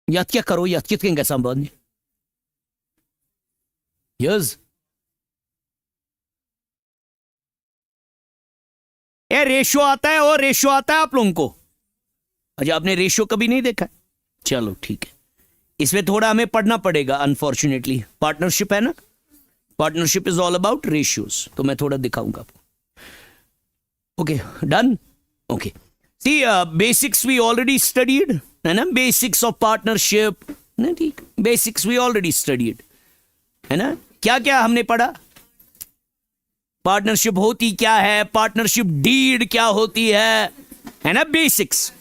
Yat क्या करो, yat कित कैसा बंद यस। ये रेशियो आता है और रेशियो आता है आप लोगों को। अच्छा, आपने रेशियो कभी नहीं देखा? चलो ठीक है, इसमें थोड़ा हमें पढ़ना पड़ेगा अनफॉर्चुनेटली। पार्टनरशिप है ना, partnership is all about ratios, तो मैं थोड़ा दिखाऊंगा आपको। Okay done. Okay see basics we already studied है ना, बेसिक्स ऑफ पार्टनरशिप ना, ठीक, बेसिक्स वी ऑलरेडी स्टडीड है ना। क्या क्या हमने पढ़ा? पार्टनरशिप होती क्या है, पार्टनरशिप डीड क्या होती है ना, बेसिक्स।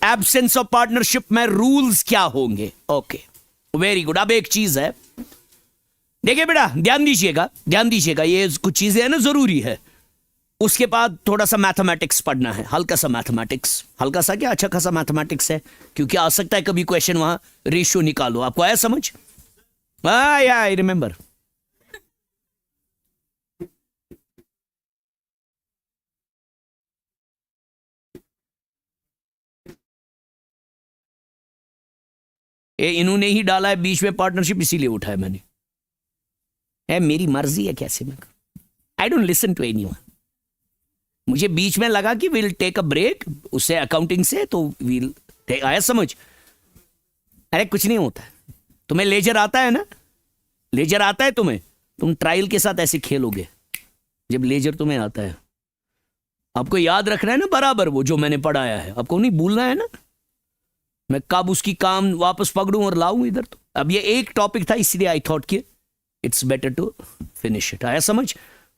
एब्सेंस ऑफ पार्टनरशिप में रूल्स क्या होंगे। Okay very good. अब एक चीज है, देखिए बेटा ध्यान दीजिएगा, ध्यान दीजिएगा, ये कुछ चीजें है ना जरूरी है। उसके बाद थोड़ा सा मैथमेटिक्स पढ़ना है, हल्का सा मैथमेटिक्स, हल्का सा क्या, अच्छा खासा मैथमेटिक्स है, क्योंकि आ सकता है कभी क्वेश्चन वहां रेशियो निकालो। आपको आया समझ? I remember. इन्होंने ही डाला है बीच में पार्टनरशिप, इसीलिए उठाया मैंने। है मेरी मर्जी है कैसे मैं, I don't listen to anyone. मुझे बीच में लगा कि विल टेक अ ब्रेक उससे अकाउंटिंग से, तो विल टेक, आया समझ? अरे कुछ नहीं होता। तुम्हें लेजर आता है ना, लेजर आता है तुम्हें, तुम ट्रायल के साथ ऐसे खेलोगे जब लेजर तुम्हें आता है। आपको याद रखना है ना बराबर वो जो मैंने पढ़ाया है, आपको नहीं भूलना है ना। मैं कब उसकी काम वापस पकड़ूं और लाऊं इधर। तो अब ये एक टॉपिक था, इसलिए आई थॉट कि it's better to finish it. आया समझ?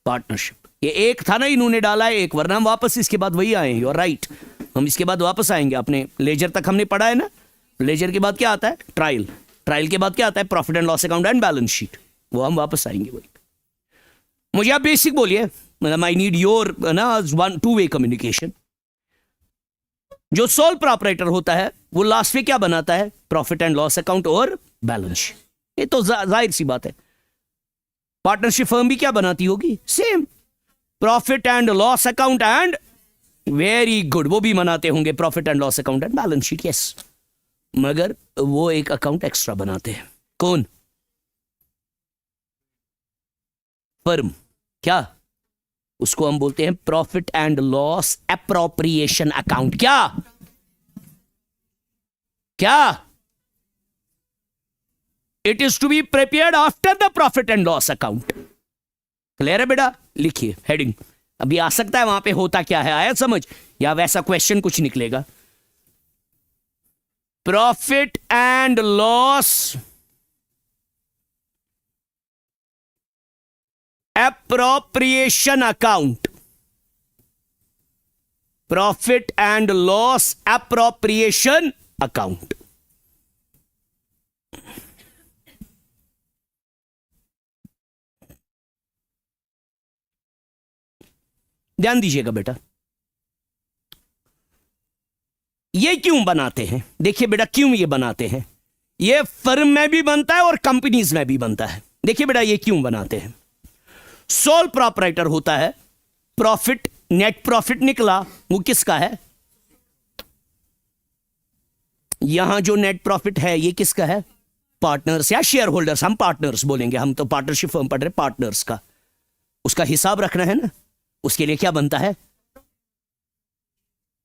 पार्टनरशिप ये एक था ना, इन्होंने डाला है एक, वरना हम वापस इसके बाद वही आए। यू आर राइट, हम इसके बाद वापस आएंगे। अपने लेजर तक हमने पढ़ा है ना, लेजर के बाद क्या आता है? ट्रायल, ट्रायल के बाद क्या आता है? Profit and loss account and balance sheet. वो हम वापस आएंगे वही। मुझे आप बेसिक बोलिए, मतलब आई नीड योर ना वन टू वे कम्युनिकेशन। जो सोल प्रॉपराइटर होता है वो लास्ट में क्या बनाता है? प्रॉफिट एंड लॉस अकाउंट और बैलेंस शीट। ये तो जाहिर सी बात है। पार्टनरशिप फर्म भी क्या बनाती होगी? Same, profit and loss account and, very good, वो भी बनाते होंगे profit and loss account and balance sheet. Yes, मगर वो एक अकाउंट एक्स्ट्रा बनाते हैं। कौन? फर्म। क्या? उसको हम बोलते हैं profit and loss appropriation account. क्या क्या? It is to be prepared after the profit and loss account. Clear है बेटा? लिखिए हेडिंग। अभी आ सकता है वहां पे होता क्या है, आया समझ? या वैसा क्वेश्चन कुछ निकलेगा। Profit and loss appropriation account, profit and loss appropriation account. ध्यान दीजिएगा बेटा, ये क्यों बनाते हैं? देखिए बेटा क्यों ये बनाते हैं। ये फर्म में भी बनता है और कंपनीज में भी बनता है। देखिए बेटा ये क्यों बनाते हैं। सोल प्रॉपराइटर होता है, प्रॉफिट, नेट प्रॉफिट निकला वो किसका है? यहां जो नेट प्रॉफिट है ये किसका है? पार्टनर्स या शेयर होल्डर्स। हम पार्टनर्स बोलेंगे, हम तो पार्टनरशिप फर्म पढ़ रहे, पार्टनर्स का उसका हिसाब रखना है ना। उसके लिए क्या बनता है?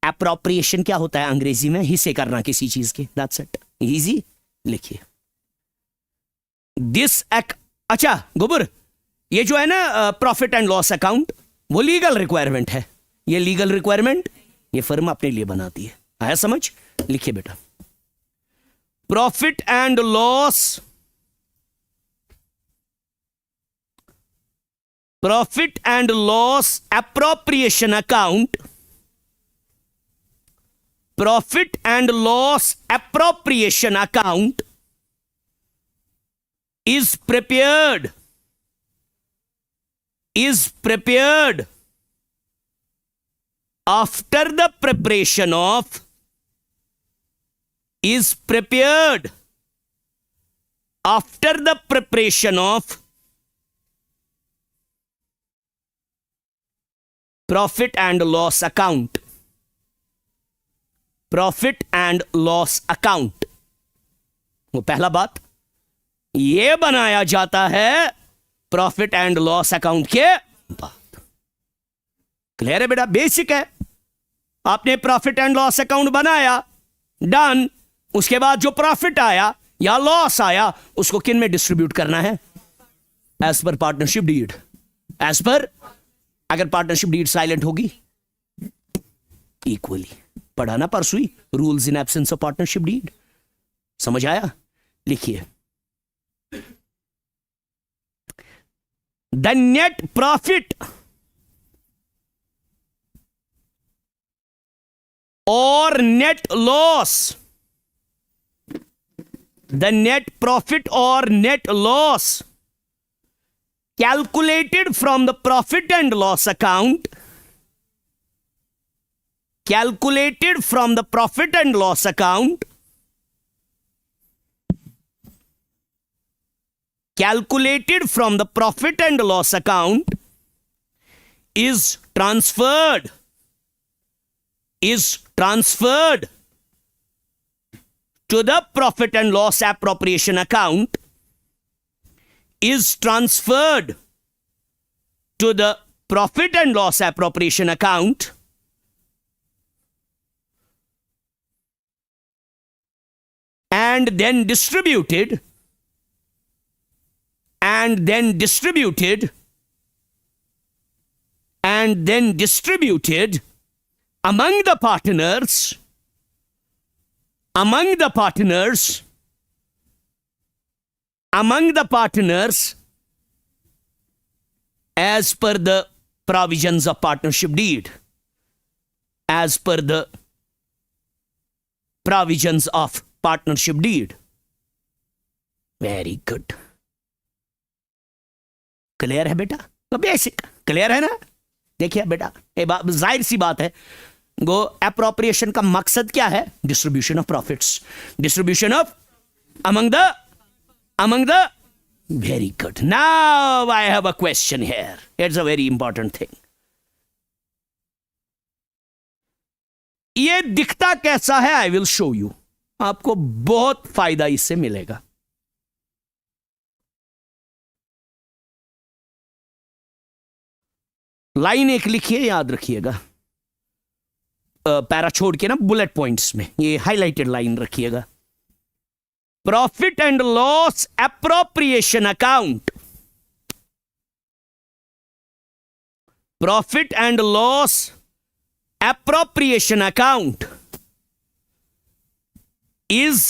एप्रोप्रिएशन क्या होता है अंग्रेजी में? हिस्से करना किसी चीज के। That's it, easy. लिखिए दिस अच्छा गोबर, ये जो है ना प्रॉफिट एंड लॉस अकाउंट, वो लीगल रिक्वायरमेंट है। ये लीगल रिक्वायरमेंट ये फर्म अपने लिए बनाती है। आया समझ? लिखिए बेटा, profit and loss, profit and loss appropriation account, profit and loss appropriation account is prepared after the preparation of, is prepared after the preparation of profit and loss account, profit and loss account, वो पहला बात, ये बनाया जाता है profit and loss account के बाद। Clear है बेटा? बेसिक है। आपने प्रॉफिट एंड लॉस अकाउंट बनाया, डन। उसके बाद जो प्रॉफिट आया या लॉस आया उसको किन में डिस्ट्रीब्यूट करना है? As per partnership deed. As पर, अगर पार्टनरशिप डीड साइलेंट होगी, इक्वली। पढ़ा ना परसों ही, rules in absence of partnership deed. समझ आया? लिखिए, द नेट प्रॉफिट और net loss, the net profit और net loss calculated from the profit and loss account, calculated from the profit and loss account, calculated from the profit and loss account is transferred to the profit and loss appropriation account, is transferred to the profit and loss appropriation account and then distributed among the partners as per the provisions of partnership deed, as per the provisions of partnership deed. Very good. Clear है बेटा? तो basic clear है ना? देखिए बेटा, ये बात जाहिर सी बात है, गो एप्रोप्रिएशन का मकसद क्या है? Distribution of profits, distribution of among the very good. Now I have a question here. It's a very important thing. ये दिखता कैसा है? I will show you. आपको बहुत फायदा इससे मिलेगा। लाइन एक लिखिए, याद रखिएगा, पैरा छोड़ के ना, बुलेट पॉइंट्स में ये हाईलाइटेड लाइन रखिएगा। Profit and loss appropriation account, profit and loss appropriation account is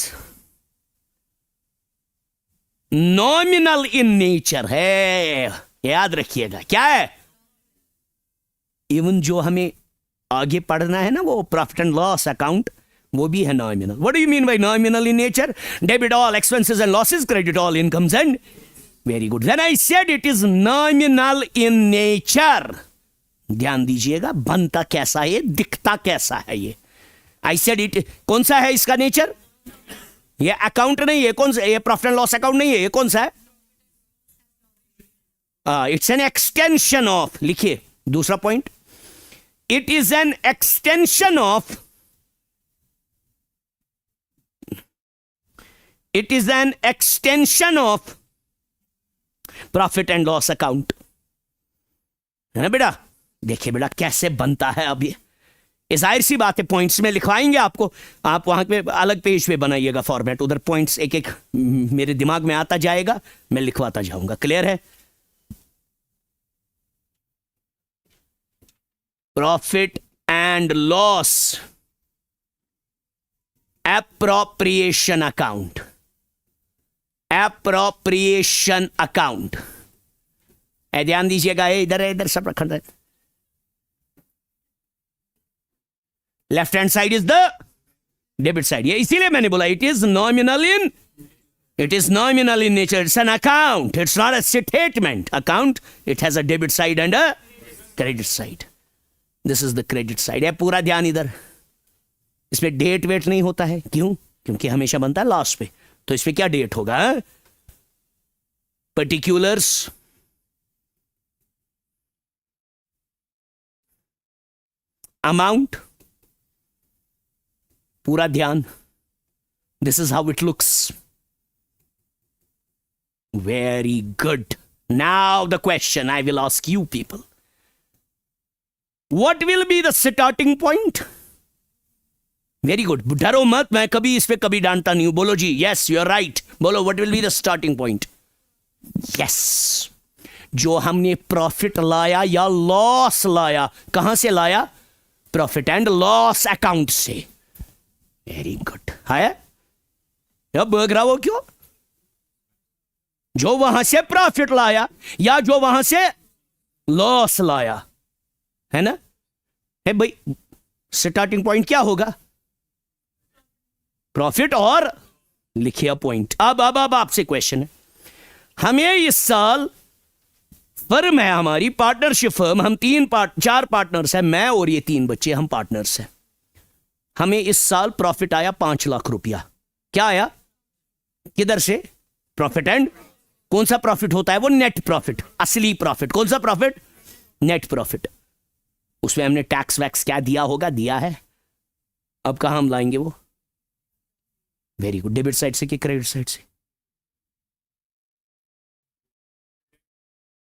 nominal in nature है। याद रखिएगा, क्या है? इवन जो हमें आगे पढ़ना है ना, वो प्रॉफिट एंड लॉस अकाउंट, वो भी है nominal. What do you mean by nominal in nature? Debit all expenses and losses, credit all incomes and, very good. When I said it is nominal in nature, ध्यान दीजिएगा, बनता कैसा है, दिखता कैसा है ये। आई सेड इट, कौन सा है इसका नेचर? ये अकाउंट नहीं है, कौन सा? ये प्रॉफिट एंड लॉस अकाउंट नहीं है, ये कौन सा है? इट्स एन एक्सटेंशन ऑफ, लिखिए दूसरा point, it is an extension of, it is an extension of profit and loss account, है ना बेटा? देखिए बेटा कैसे बनता है। अब ये जाहिर सी बात है, पॉइंट्स में लिखवाएंगे आपको, आप वहां पे अलग पेज पे बनाइएगा फॉर्मेट, उधर पॉइंट्स एक एक मेरे दिमाग में आता जाएगा, मैं लिखवाता जाऊंगा। क्लियर है? Profit and loss appropriation account, appropriation account, ध्यान दीजिएगा, इधर है, इधर सब रखा है। Left hand side is the debit side. ये इसीलिए मैंने बोला it is nominal in, it is nominal in nature. It's an account. It's not a statement account. It has a debit side and a credit side. This is the credit side. है पूरा ध्यान इधर, इसमें date wait नहीं होता है। क्यों? क्योंकि हमेशा बनता है लास्ट पे, तो इसमें क्या डेट होगा? पर्टिकुलर्स, अमाउंट, पूरा ध्यान. This is how it looks. Very good. Now the question I will ask you people. What will be the starting point? Very good. डरो मत, मैं कभी इस पे कभी डांटता नहीं हूं. बोलो जी. Yes, you are right. बोलो, what will be the starting point? Yes, जो हमने प्रॉफिट लाया या लॉस लाया, कहां से लाया? प्रॉफिट एंड लॉस अकाउंट से. Very good. है अब बग रहा हो क्यों? जो वहां से प्रॉफिट लाया या जो वहां से लॉस लाया, है ना? है भाई. स्टार्टिंग पॉइंट क्या होगा? प्रॉफिट और लिखिए पॉइंट. अब आपसे क्वेश्चन है. हमें इस साल फर्म है हमारी, पार्टनरशिप फर्म. हम चार पार्टनर्स हैं, मैं और ये 3 बच्चे, हम पार्टनर्स हैं. हमें इस साल प्रॉफिट आया 5 लाख रुपया. क्या आया? किधर से? Profit and. कौन सा प्रॉफिट होता है वो? Net profit. असली प्रॉफिट. कौन सा प्रॉफिट? Net profit. उसमें हमने टैक्स वैक्स क्या दिया होगा? दिया है. अब कहां हम लाएंगे वो? Very good. डेबिट साइड से कि क्रेडिट साइड से?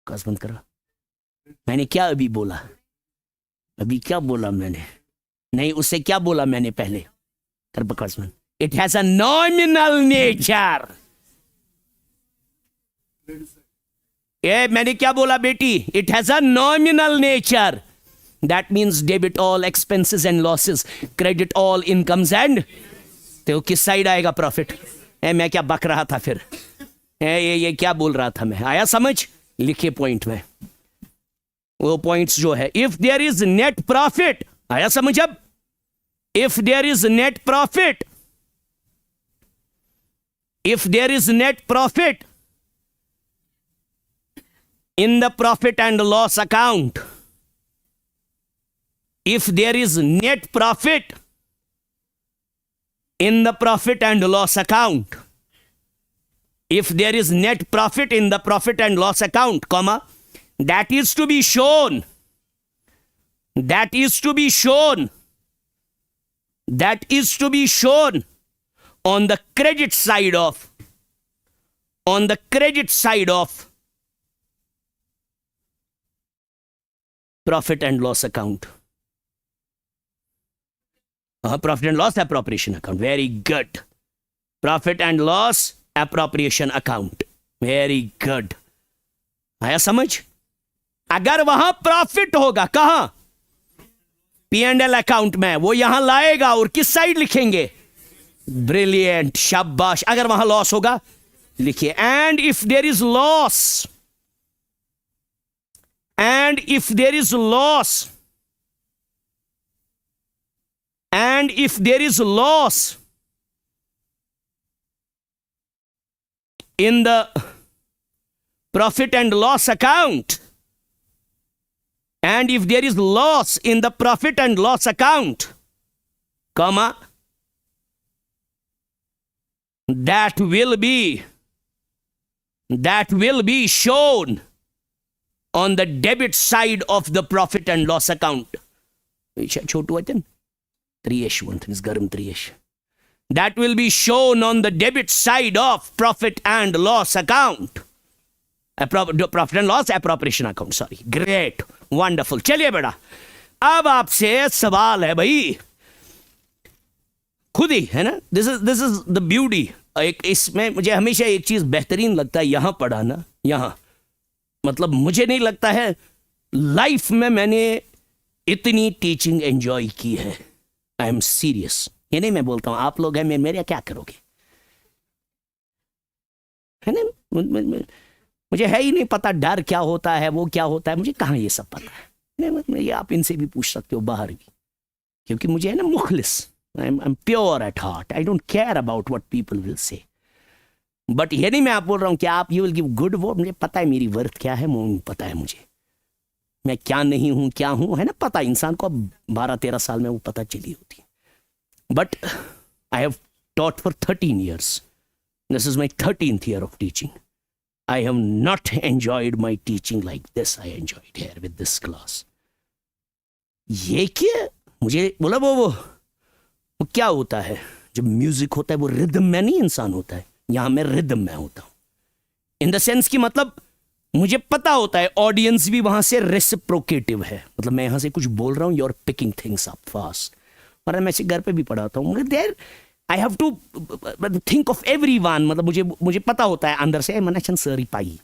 कस बंद करा. मैंने क्या अभी बोला? अभी क्या बोला मैंने? नहीं, उससे क्या बोला मैंने पहले? कर बकवास बंद. It has a nominal nature. मैंने क्या बोला बेटी? It has a nominal nature. That means debit all expenses and losses, credit all incomes and. तो किस साइड आएगा प्रॉफिट? मैं क्या बक रहा था फिर? ये क्या बोल रहा था मैं? आया समझ? लिखे पॉइंट में वो पॉइंट्स जो है. If there is net profit, आया समझ अब? If there is net profit, if there is net profit in the profit and loss account, if there is net profit in the profit and loss account, if there is net profit in the profit and loss account, comma, that is to be shown, that is to be shown, that is to be shown on the credit side of, on the credit side of profit and loss account. Profit and loss appropriation account. Very good. Profit and loss appropriation account. Very good. आया समझ? अगर वहां profit होगा, कहां? P&L account में, वो यहां लाएगा और किस साइड लिखेंगे? ब्रिलियंट, शाबाश. अगर वहां लॉस होगा, लिखिए and if there is loss, and if there is loss, and if there is loss in the profit and loss account, and if there is loss in the profit and loss account, comma, that will be shown on the debit side of the profit and loss account. छोटू वचन that will be shown on the debit side of profit and loss account, profit and loss appropriation account, sorry. Great, wonderful. चलिए बेटा, अब आपसे सवाल है भाई, खुद ही है ना. This is the beauty. इसमें मुझे हमेशा एक चीज बेहतरीन लगता है, यहां पढ़ाना. यहां मतलब मुझे नहीं लगता है लाइफ में मैंने इतनी टीचिंग एंजॉय की है. I am serious. ये नहीं मैं बोलता हूं, आप लोग हैं मेरे क्या करोगे, है ना? मुझे है ही नहीं पता डर क्या होता है, वो क्या होता है, मुझे कहाँ ये सब पता है. ये आप इनसे भी पूछ सकते हो बाहर भी, क्योंकि मुझे है ना मुखलिस. I am pure at heart. I don't care about what people will say. But ये नहीं मैं आप बोल रहा हूँ कि आप you will give good word. मुझे पता है मेरी वर्थ क्या है, पता है मुझे मैं क्या नहीं हूं, क्या हूं, है ना? पता इंसान को अब 12-13 साल में वो पता चली होती है. But I have taught for 13 years. This is my 13th year of teaching. I have not enjoyed my teaching like this. I enjoyed here with this class. ये क्या मुझे बोला वो क्या होता है जब म्यूजिक होता है, वो रिदम में नहीं इंसान होता है, यहां मैं रिदम में होता हूं, इन द सेंस कि मतलब मुझे पता होता है ऑडियंस भी वहां से रेसिप्रोकेटिव है, मतलब मैं यहां से कुछ बोल रहा हूं, you are picking things up fast. और मैं ऐसे घर पे भी पढ़ाता हूँ, मगर there I have to think of everyone, मतलब मुझे पता होता है अंदर से मना सरी पाई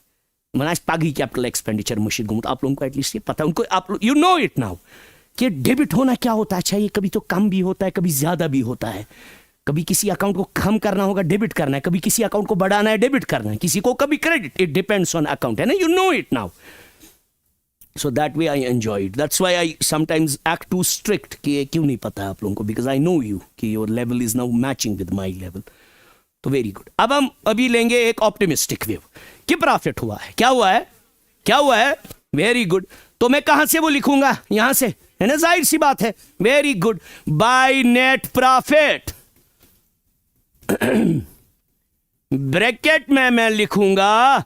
मना पागी कैपिटल एक्सपेंडिचर मुशीद गुम, तो आप लोगों को एटलीस्ट ये पता है, उनको आप यू नो इट नाउ कि डेबिट होना क्या होता है। अच्छा, ये कभी तो कम भी होता है, कभी ज्यादा भी होता है, कभी किसी अकाउंट को कम करना होगा डेबिट करना है, कभी किसी अकाउंट को बढ़ाना है डेबिट करना है, किसी को कभी credit, it depends on account, है ना, you know it now. So that way I enjoy it. That's why I sometimes act too strict कि ये क्यों नहीं पता है आप लोगों को, because I know you कि your level is now matching with my level. तो वेरी गुड। अब हम अभी लेंगे एक ऑप्टिमिस्टिक व्यू कि प्रॉफिट हुआ है, क्या हुआ है, क्या हुआ है, वेरी गुड। तो मैं कहां से वो लिखूंगा, यहां से, है ना, जाहिर सी बात है, very good. By net profit bracket में मैं लिखूंगा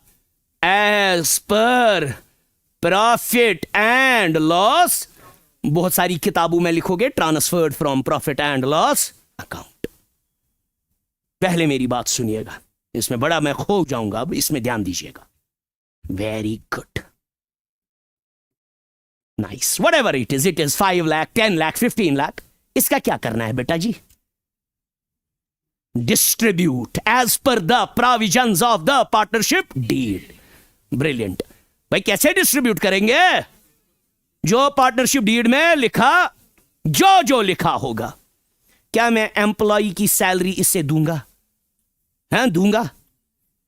as per profit and loss, बहुत सारी किताबों में लिखोगे transferred from profit and loss account. पहले मेरी बात सुनिएगा, इसमें बड़ा मैं खो जाऊंगा, अब इसमें ध्यान दीजिएगा। Very good, nice, whatever it is 5 lakh 10 lakh 15 lakh, इसका क्या करना है बेटा जी, distribute as per the provisions of the partnership deed. Brilliant भाई, कैसे डिस्ट्रीब्यूट करेंगे, जो पार्टनरशिप डीड में लिखा, जो लिखा होगा। क्या मैं एम्प्लॉय की सैलरी इससे दूंगा, हैं, दूंगा,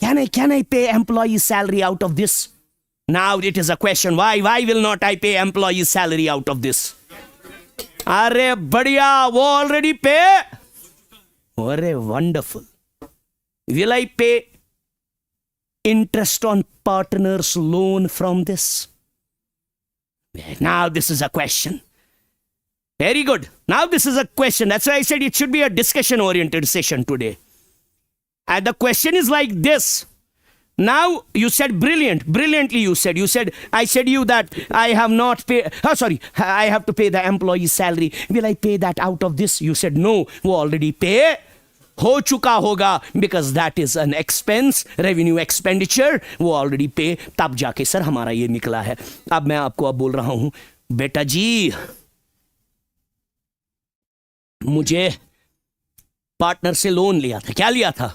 क्या नहीं pay employee salary out of this. Now it is a question, why will not I pay employee salary out of this. अरे बढ़िया, वो ऑलरेडी पे, अरे वंडरफुल। विल आई पे interest on partners loan from this? Now this is a question. Very good. Now this is a question. That's why I said it should be a discussion oriented session today. And the question is like this. Now you said brilliantly you said I said you that I have not paid, I have to pay the employee's salary. Will I pay that out of this? You said no, वो already pay हो चुका होगा, because that is an expense, revenue expenditure, वो already पे, तब जाके sir हमारा ये निकला है। अब मैं आपको अब बोल रहा हूं, बेटा जी मुझे पार्टनर से लोन लिया था, क्या लिया था,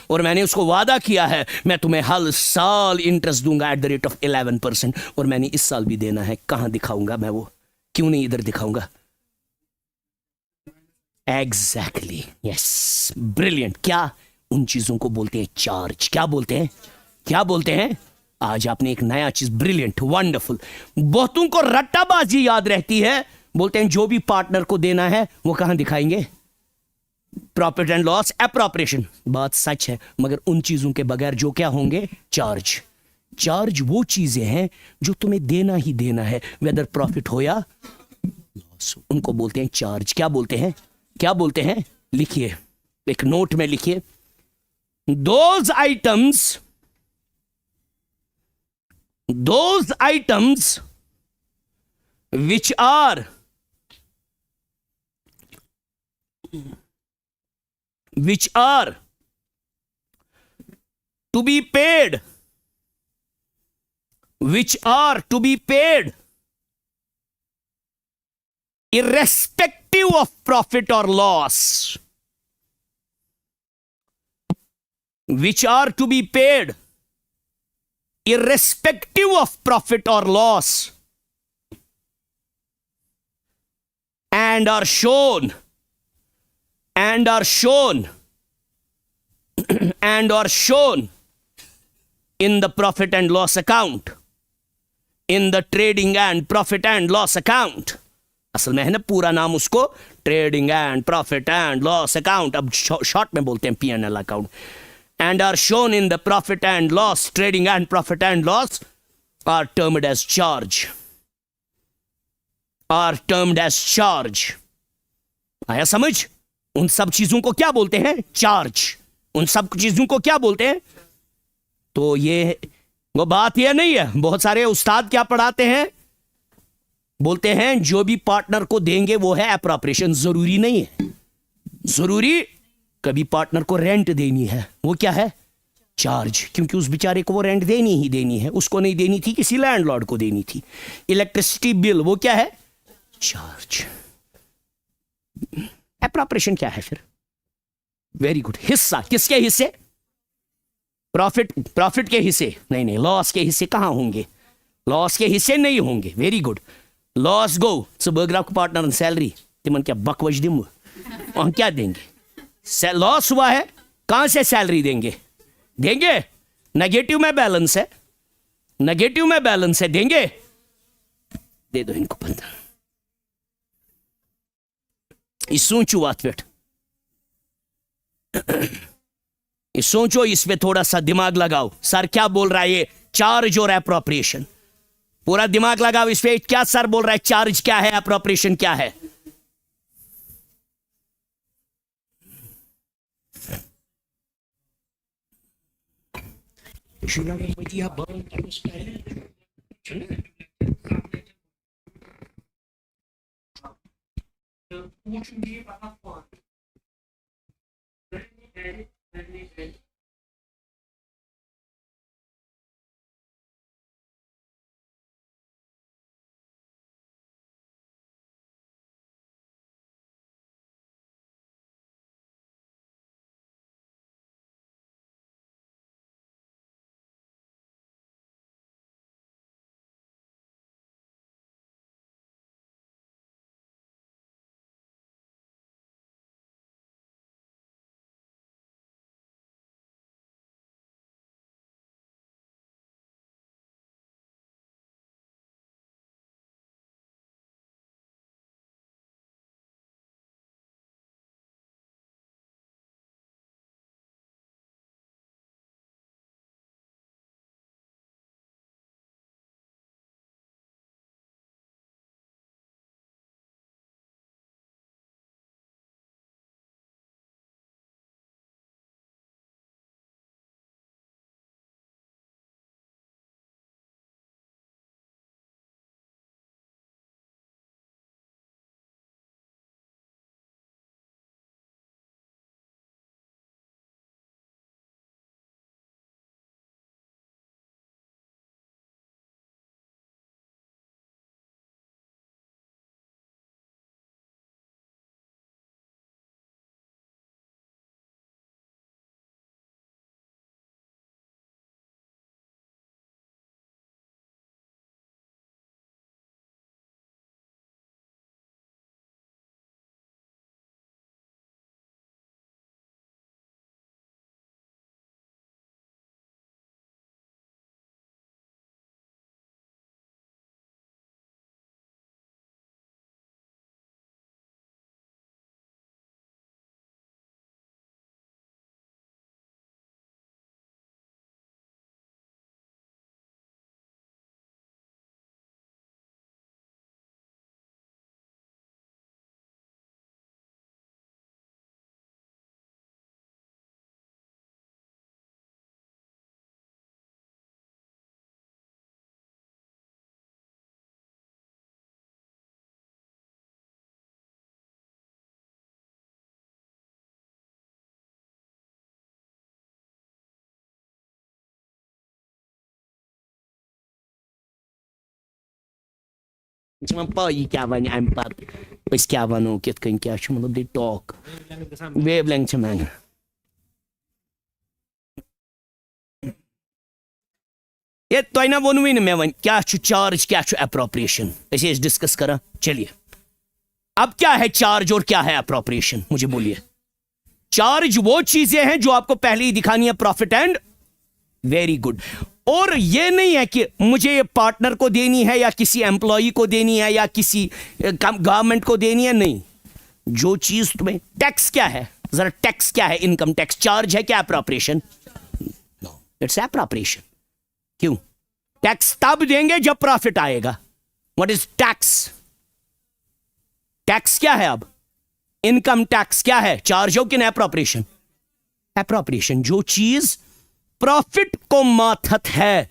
और मैंने उसको वादा किया है मैं तुम्हें हर साल इंटरेस्ट दूंगा एट द रेट ऑफ 11%, और मैंने इस साल भी देना है। कहां दिखाऊंगा मैं वो, क्यों नहीं इधर दिखाऊंगा, एग्जैक्टली, यस, ब्रिलियंट। क्या उन चीजों को बोलते हैं चार्ज, क्या बोलते हैं, क्या बोलते हैं। आज आपने एक नया चीज, ब्रिलियंट, वंडरफुल। बहुतों को रट्टाबाजी याद रहती है, बोलते हैं जो भी पार्टनर को देना है वो कहां दिखाएंगे, प्रॉफिट एंड लॉस एप्रोप्रिएशन। बात सच है, मगर उन चीजों के बगैर जो क्या होंगे, चार्ज। चार्ज वो चीजें हैं जो तुम्हें देना ही देना है, वेदर प्रॉफिट हो या लॉस, उनको बोलते हैं चार्ज। क्या बोलते हैं, क्या बोलते हैं, लिखिए, एक नोट में लिखिए, those items which are to be paid, irrespective of profit or loss, which are to be paid irrespective of profit or loss, and are shown in the profit and loss account, in the trading and profit and loss account. असल में है ना पूरा नाम उसको, trading and profit and loss account, अब short में बोलते हैं P&L account. and are shown in the profit and loss, trading and profit and loss are termed as charge. आया समझ? उन सब चीजों को क्या बोलते हैं? चार्ज। उन सब चीजों को क्या बोलते हैं? तो ये वो बात ये नहीं है, बहुत सारे उस्ताद क्या पढ़ाते हैं, बोलते हैं जो भी पार्टनर को देंगे वो है एप्रोप्रिएशन। जरूरी नहीं है, जरूरी कभी पार्टनर को रेंट देनी है, वो क्या है? चार्ज, क्योंकि उस बेचारे को वो रेंट देनी ही देनी है, उसको नहीं देनी थी, किसी लैंडलॉर्ड को देनी थी। इलेक्ट्रिसिटी बिल, वो क्या है? चार्ज। एप्रोप्रिएशन क्या है फिर? वेरी गुड, हिस्सा। किसके हिस्से? प्रॉफिट के हिस्से नहीं, नहीं, लॉस के हिस्से कहां होंगे? लॉस के हिस्से नहीं होंगे। वेरी गुड, लॉस गो बग्राफ पार्टनर सैलरी तिमन क्या बकवज दिम, हम क्या देंगे? लॉस हुआ है, कहां से सैलरी देंगे? नेगेटिव में बैलेंस है, नेगेटिव में बैलेंस है, देंगे? दे दो इनको पता। सोचो बात पेट, सोचो, इस पे थोड़ा सा दिमाग लगाओ। सर क्या बोल रहा है ये? चार्ज और एप्रोप्रिएशन। पूरा दिमाग लगाओ इस पे। क्या सर बोल रहा है? चार्ज क्या है, एप्रोप्रिएशन क्या है? क्या वन अम पे क्या वनो कित क्या मतलब दि टॉक वेवलेंथ महंगा। ये तो ना वोनवी मे वन क्या चार्ज क्या एप्रोप्रिएशन डिस्कस करा। चलिए अब क्या है चार्ज और क्या है एप्रोप्रिएशन, मुझे बोलिए। चार्ज वो चीजें हैं जो आपको पहले ही दिखानी है, प्रॉफिट एंड, वेरी गुड। और ये नहीं है कि मुझे ये पार्टनर को देनी है या किसी एम्प्लॉई को देनी है या किसी गवर्नमेंट को देनी है, नहीं। जो चीज तुम्हें, टैक्स क्या है जरा, टैक्स क्या है? इनकम टैक्स चार्ज है क्या एप्रोप्रिएशन? No, it's appropriation. क्यों? टैक्स तब देंगे जब प्रॉफिट आएगा। What is tax? टैक्स क्या है? अब इनकम टैक्स क्या है? चार्ज हो कि नहीं? एप्रोप्रिएशन। एप्रोप्रिएशन, जो चीज प्रॉफिट को माथत है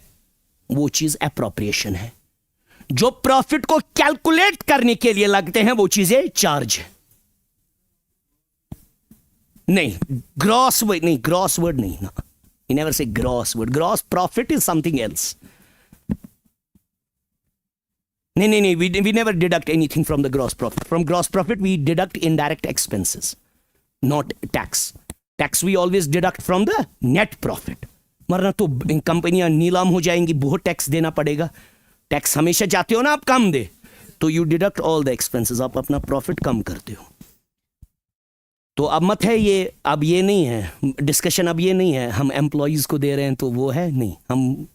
वो चीज एप्रोप्रिएशन है। जो प्रॉफिट को कैलकुलेट करने के लिए लगते हैं वो चीजें चार्ज है। नहीं ग्रॉस वर्ड नहीं, ग्रॉस वर्ड नहीं ना, you never say gross word. Gross profit is something else. No, we never deduct anything from the gross profit. From gross profit we deduct indirect expenses, not tax. Tax we always deduct from the net profit. वरना तो कंपनियां नीलाम हो जाएंगी, बहुत tax देना पड़ेगा। Tax हमेशा चाहते हो ना आप कम दे, तो you deduct all the expenses, आप अपना प्रॉफिट कम करते हो। तो अब मत है ये, अब ये नहीं है डिस्कशन, अब ये नहीं है हम एम्प्लॉयज को दे रहे हैं तो वो है नहीं, हम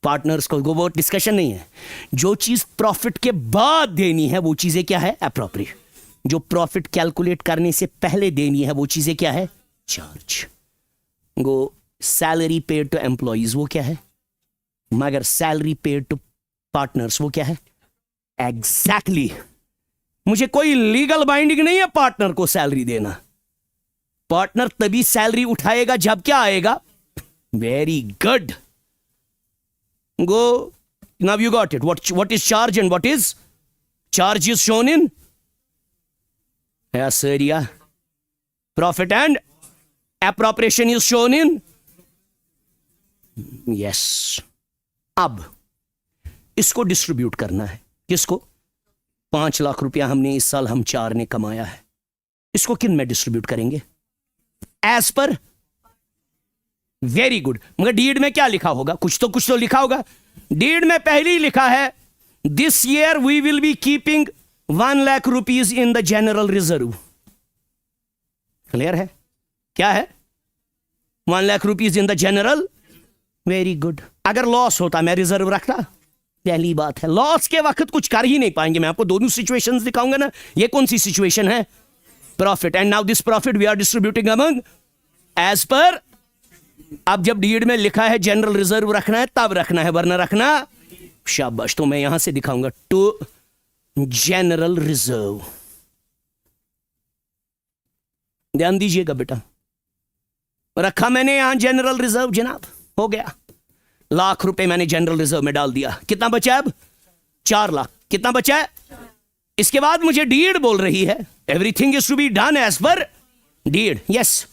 पार्टनर्स को, वो डिस्कशन नहीं है। जो चीज प्रॉफिट के बाद देनी है वो चीजें क्या है? एप्रोप्रिएट। जो प्रॉफिट कैलकुलेट करने से पहले देनी है वो चीजें क्या है? चार्ज। वो सैलरी पेड टू एम्प्लॉयज वो क्या है? मगर सैलरी पेड टू पार्टनर्स वो क्या है? एग्जैक्टली मुझे कोई लीगल बाइंडिंग नहीं है पार्टनर को सैलरी देना। पार्टनर तभी सैलरी उठाएगा जब क्या आएगा? Very good, go now you got it. What is charge and what is charge is shown in yes area. Profit and appropriation is shown in yes. अब इसको डिस्ट्रीब्यूट करना है, किसको? 5 लाख रुपया हमने इस साल हम 4 ने कमाया है, इसको किन में डिस्ट्रीब्यूट करेंगे? As per, very good. मगर डीड में क्या लिखा होगा? कुछ तो लिखा होगा। डीड में पहले ही लिखा है this year we will be keeping 1 lakh rupees in the general reserve. Clear है? क्या है? 1 lakh rupees in the general. Very good. अगर लॉस होता मैं रिजर्व रखता? पहली बात है लॉस के वक्त कुछ कर ही नहीं पाएंगे। मैं आपको दोनों सिचुएशंस दिखाऊंगा ना। ये कौन सी सिचुएशन है? Profit. And now this profit we are distributing among as per. अब जब डीड में लिखा है जनरल रिजर्व रखना है तब रखना है, वरना रखना शाबाश। तो मैं यहां से दिखाऊंगा टू जनरल रिजर्व। ध्यान दीजिएगा बेटा, रखा मैंने यहां जनरल रिजर्व जनाब, हो गया। लाख रुपए मैंने जनरल रिजर्व में डाल दिया। कितना बचा अब? 4 लाख। कितना बचा है? इसके बाद मुझे डीड बोल रही है everything is to be done as per deed. Yes,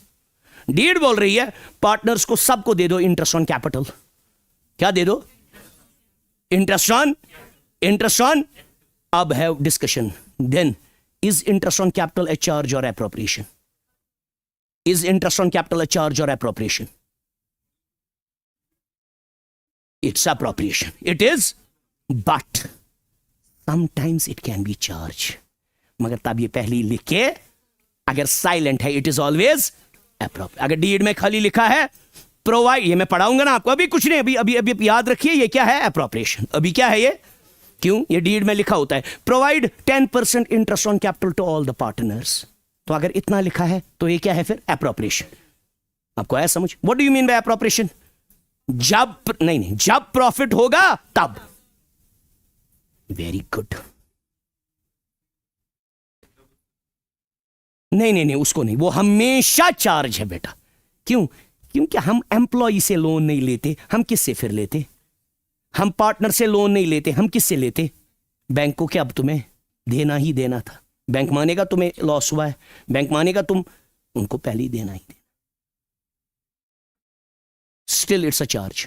deed बोल रही है पार्टनर्स को सबको दे दो इंटरेस्ट ऑन कैपिटल। क्या दे दो? Interest on. अब है discussion then, is interest on capital a charge और appropriation? Is interest on capital a charge और appropriation? It's appropriation. It is, but sometimes it can be charge. मगर तब ये पहली लिख के, अगर साइलेंट है इट इज ऑलवेज appropriate. अगर डीड में खाली लिखा है प्रोवाइड, ये मैं पढ़ाऊंगा ना आपको, अभी कुछ नहीं, अभी याद रखिए ये क्या है? एप्रोप्रिएशन। अभी क्या है ये? क्यों? ये डीड में लिखा होता है provide 10% interest on capital to all the partners. तो अगर इतना लिखा है तो ये क्या है फिर? एप्रोप्रिएशन। आपको आया समझ? What do you mean by appropriation? जब नहीं, जब प्रॉफिट होगा तब। Very good. नहीं, उसको नहीं, वो हमेशा चार्ज है बेटा। क्यों? क्योंकि हम एम्प्लॉय से लोन नहीं लेते। हम किससे फिर लेते? हम पार्टनर से लोन नहीं लेते। हम किससे लेते? बैंक को। क्या अब तुम्हें देना ही देना था। बैंक मानेगा तुम्हें लॉस हुआ है, बैंक मानेगा तुम उनको पहले ही देना ही देना। Still it's a charge.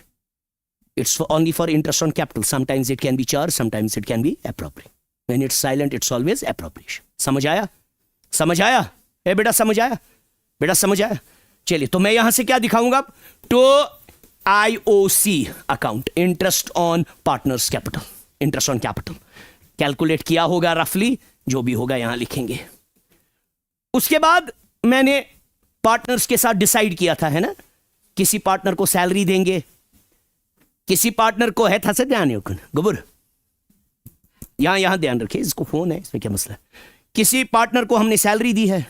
It's only for interest on capital. Sometimes it can be charged, sometimes it can be appropriate. When it's silent, it's always appropriation. समझ आया? समझ आया? बेटा समझ आया? बेटा समझ आया? चलिए, तो मैं यहां से क्या दिखाऊंगा? To IOC account, interest on partners capital, interest on capital calculate किया होगा रफली, जो भी होगा यहां लिखेंगे। उसके बाद मैंने पार्टनर्स के साथ डिसाइड किया था, है ना, किसी पार्टनर को सैलरी देंगे, किसी पार्टनर को है था से ध्यान गुबुर, यहां ध्यान रखिए, इसको फोन है, इसमें क्या मसला है। किसी पार्टनर को हमने सैलरी दी है,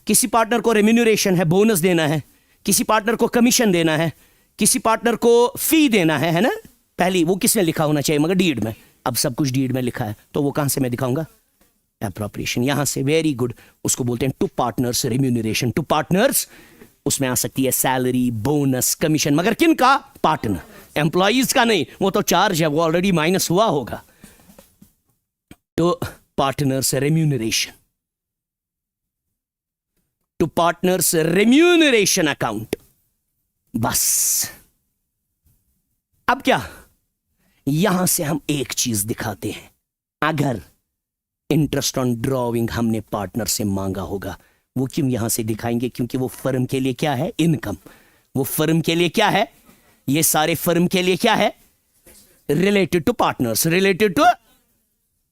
किसी पार्टनर को रेम्यूनरेशन है, बोनस देना है, किसी पार्टनर को कमीशन देना है, किसी पार्टनर को फी देना है ना। पहली वो किसमें लिखा होना चाहिए? मगर डीड में। अब सब कुछ डीड में लिखा है, तो वो कहां से मैं दिखाऊंगा? एप्रोप्रिएशन। यहां से। Very good. उसको बोलते हैं to partners remuneration. To partners, उसमें आ सकती है सैलरी, बोनस, कमीशन, मगर किन का? पार्टनर। एम्प्लॉइज का नहीं, वो तो चार्ज है, वो ऑलरेडी माइनस हुआ होगा। to partners remuneration. To partners remuneration account. बस अब क्या, यहां से हम एक चीज दिखाते हैं, अगर इंटरेस्ट ऑन ड्रॉविंग हमने पार्टनर से मांगा होगा, वो क्यों यहां से दिखाएंगे, क्योंकि वो फर्म के लिए क्या है, इनकम। वो फर्म के लिए क्या है, ये सारे फर्म के लिए क्या है, related to partners, related to,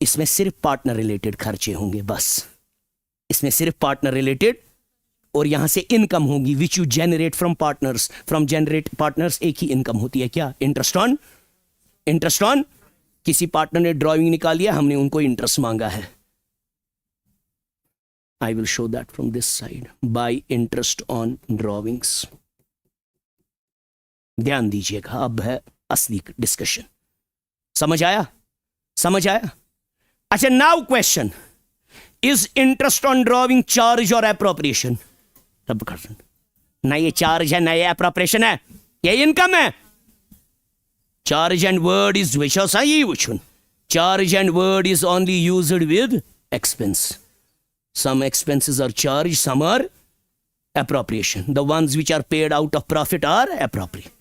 इसमें सिर्फ पार्टनर रिलेटेड खर्चे होंगे, बस इसमें सिर्फ पार्टनर रिलेटेड, और यहां से इनकम होगी which you generate from partners. From generate partners एक ही इनकम होती है, क्या, इंटरेस्ट ऑन, इंटरेस्ट ऑन। किसी पार्टनर ने ड्राइंग निकाली है, हमने उनको इंटरेस्ट मांगा है। आई will show that from this side, bye interest on drawings. ध्यान दीजिएगा, अब है असली डिस्कशन। समझ आया, समझ आया। अच्छा, now question, is interest on drawing charge और एप्रोप्रिएशन? ना ये चार्ज है ना ये एप्रोप्रिएशन है, ये इनकम है। चार्ज एंड वर्ड इज विशोसा ये वुचुन, charge and word is only used with expense. Some expenses are charged, some are appropriation. The ones which are paid out of profit are appropriate,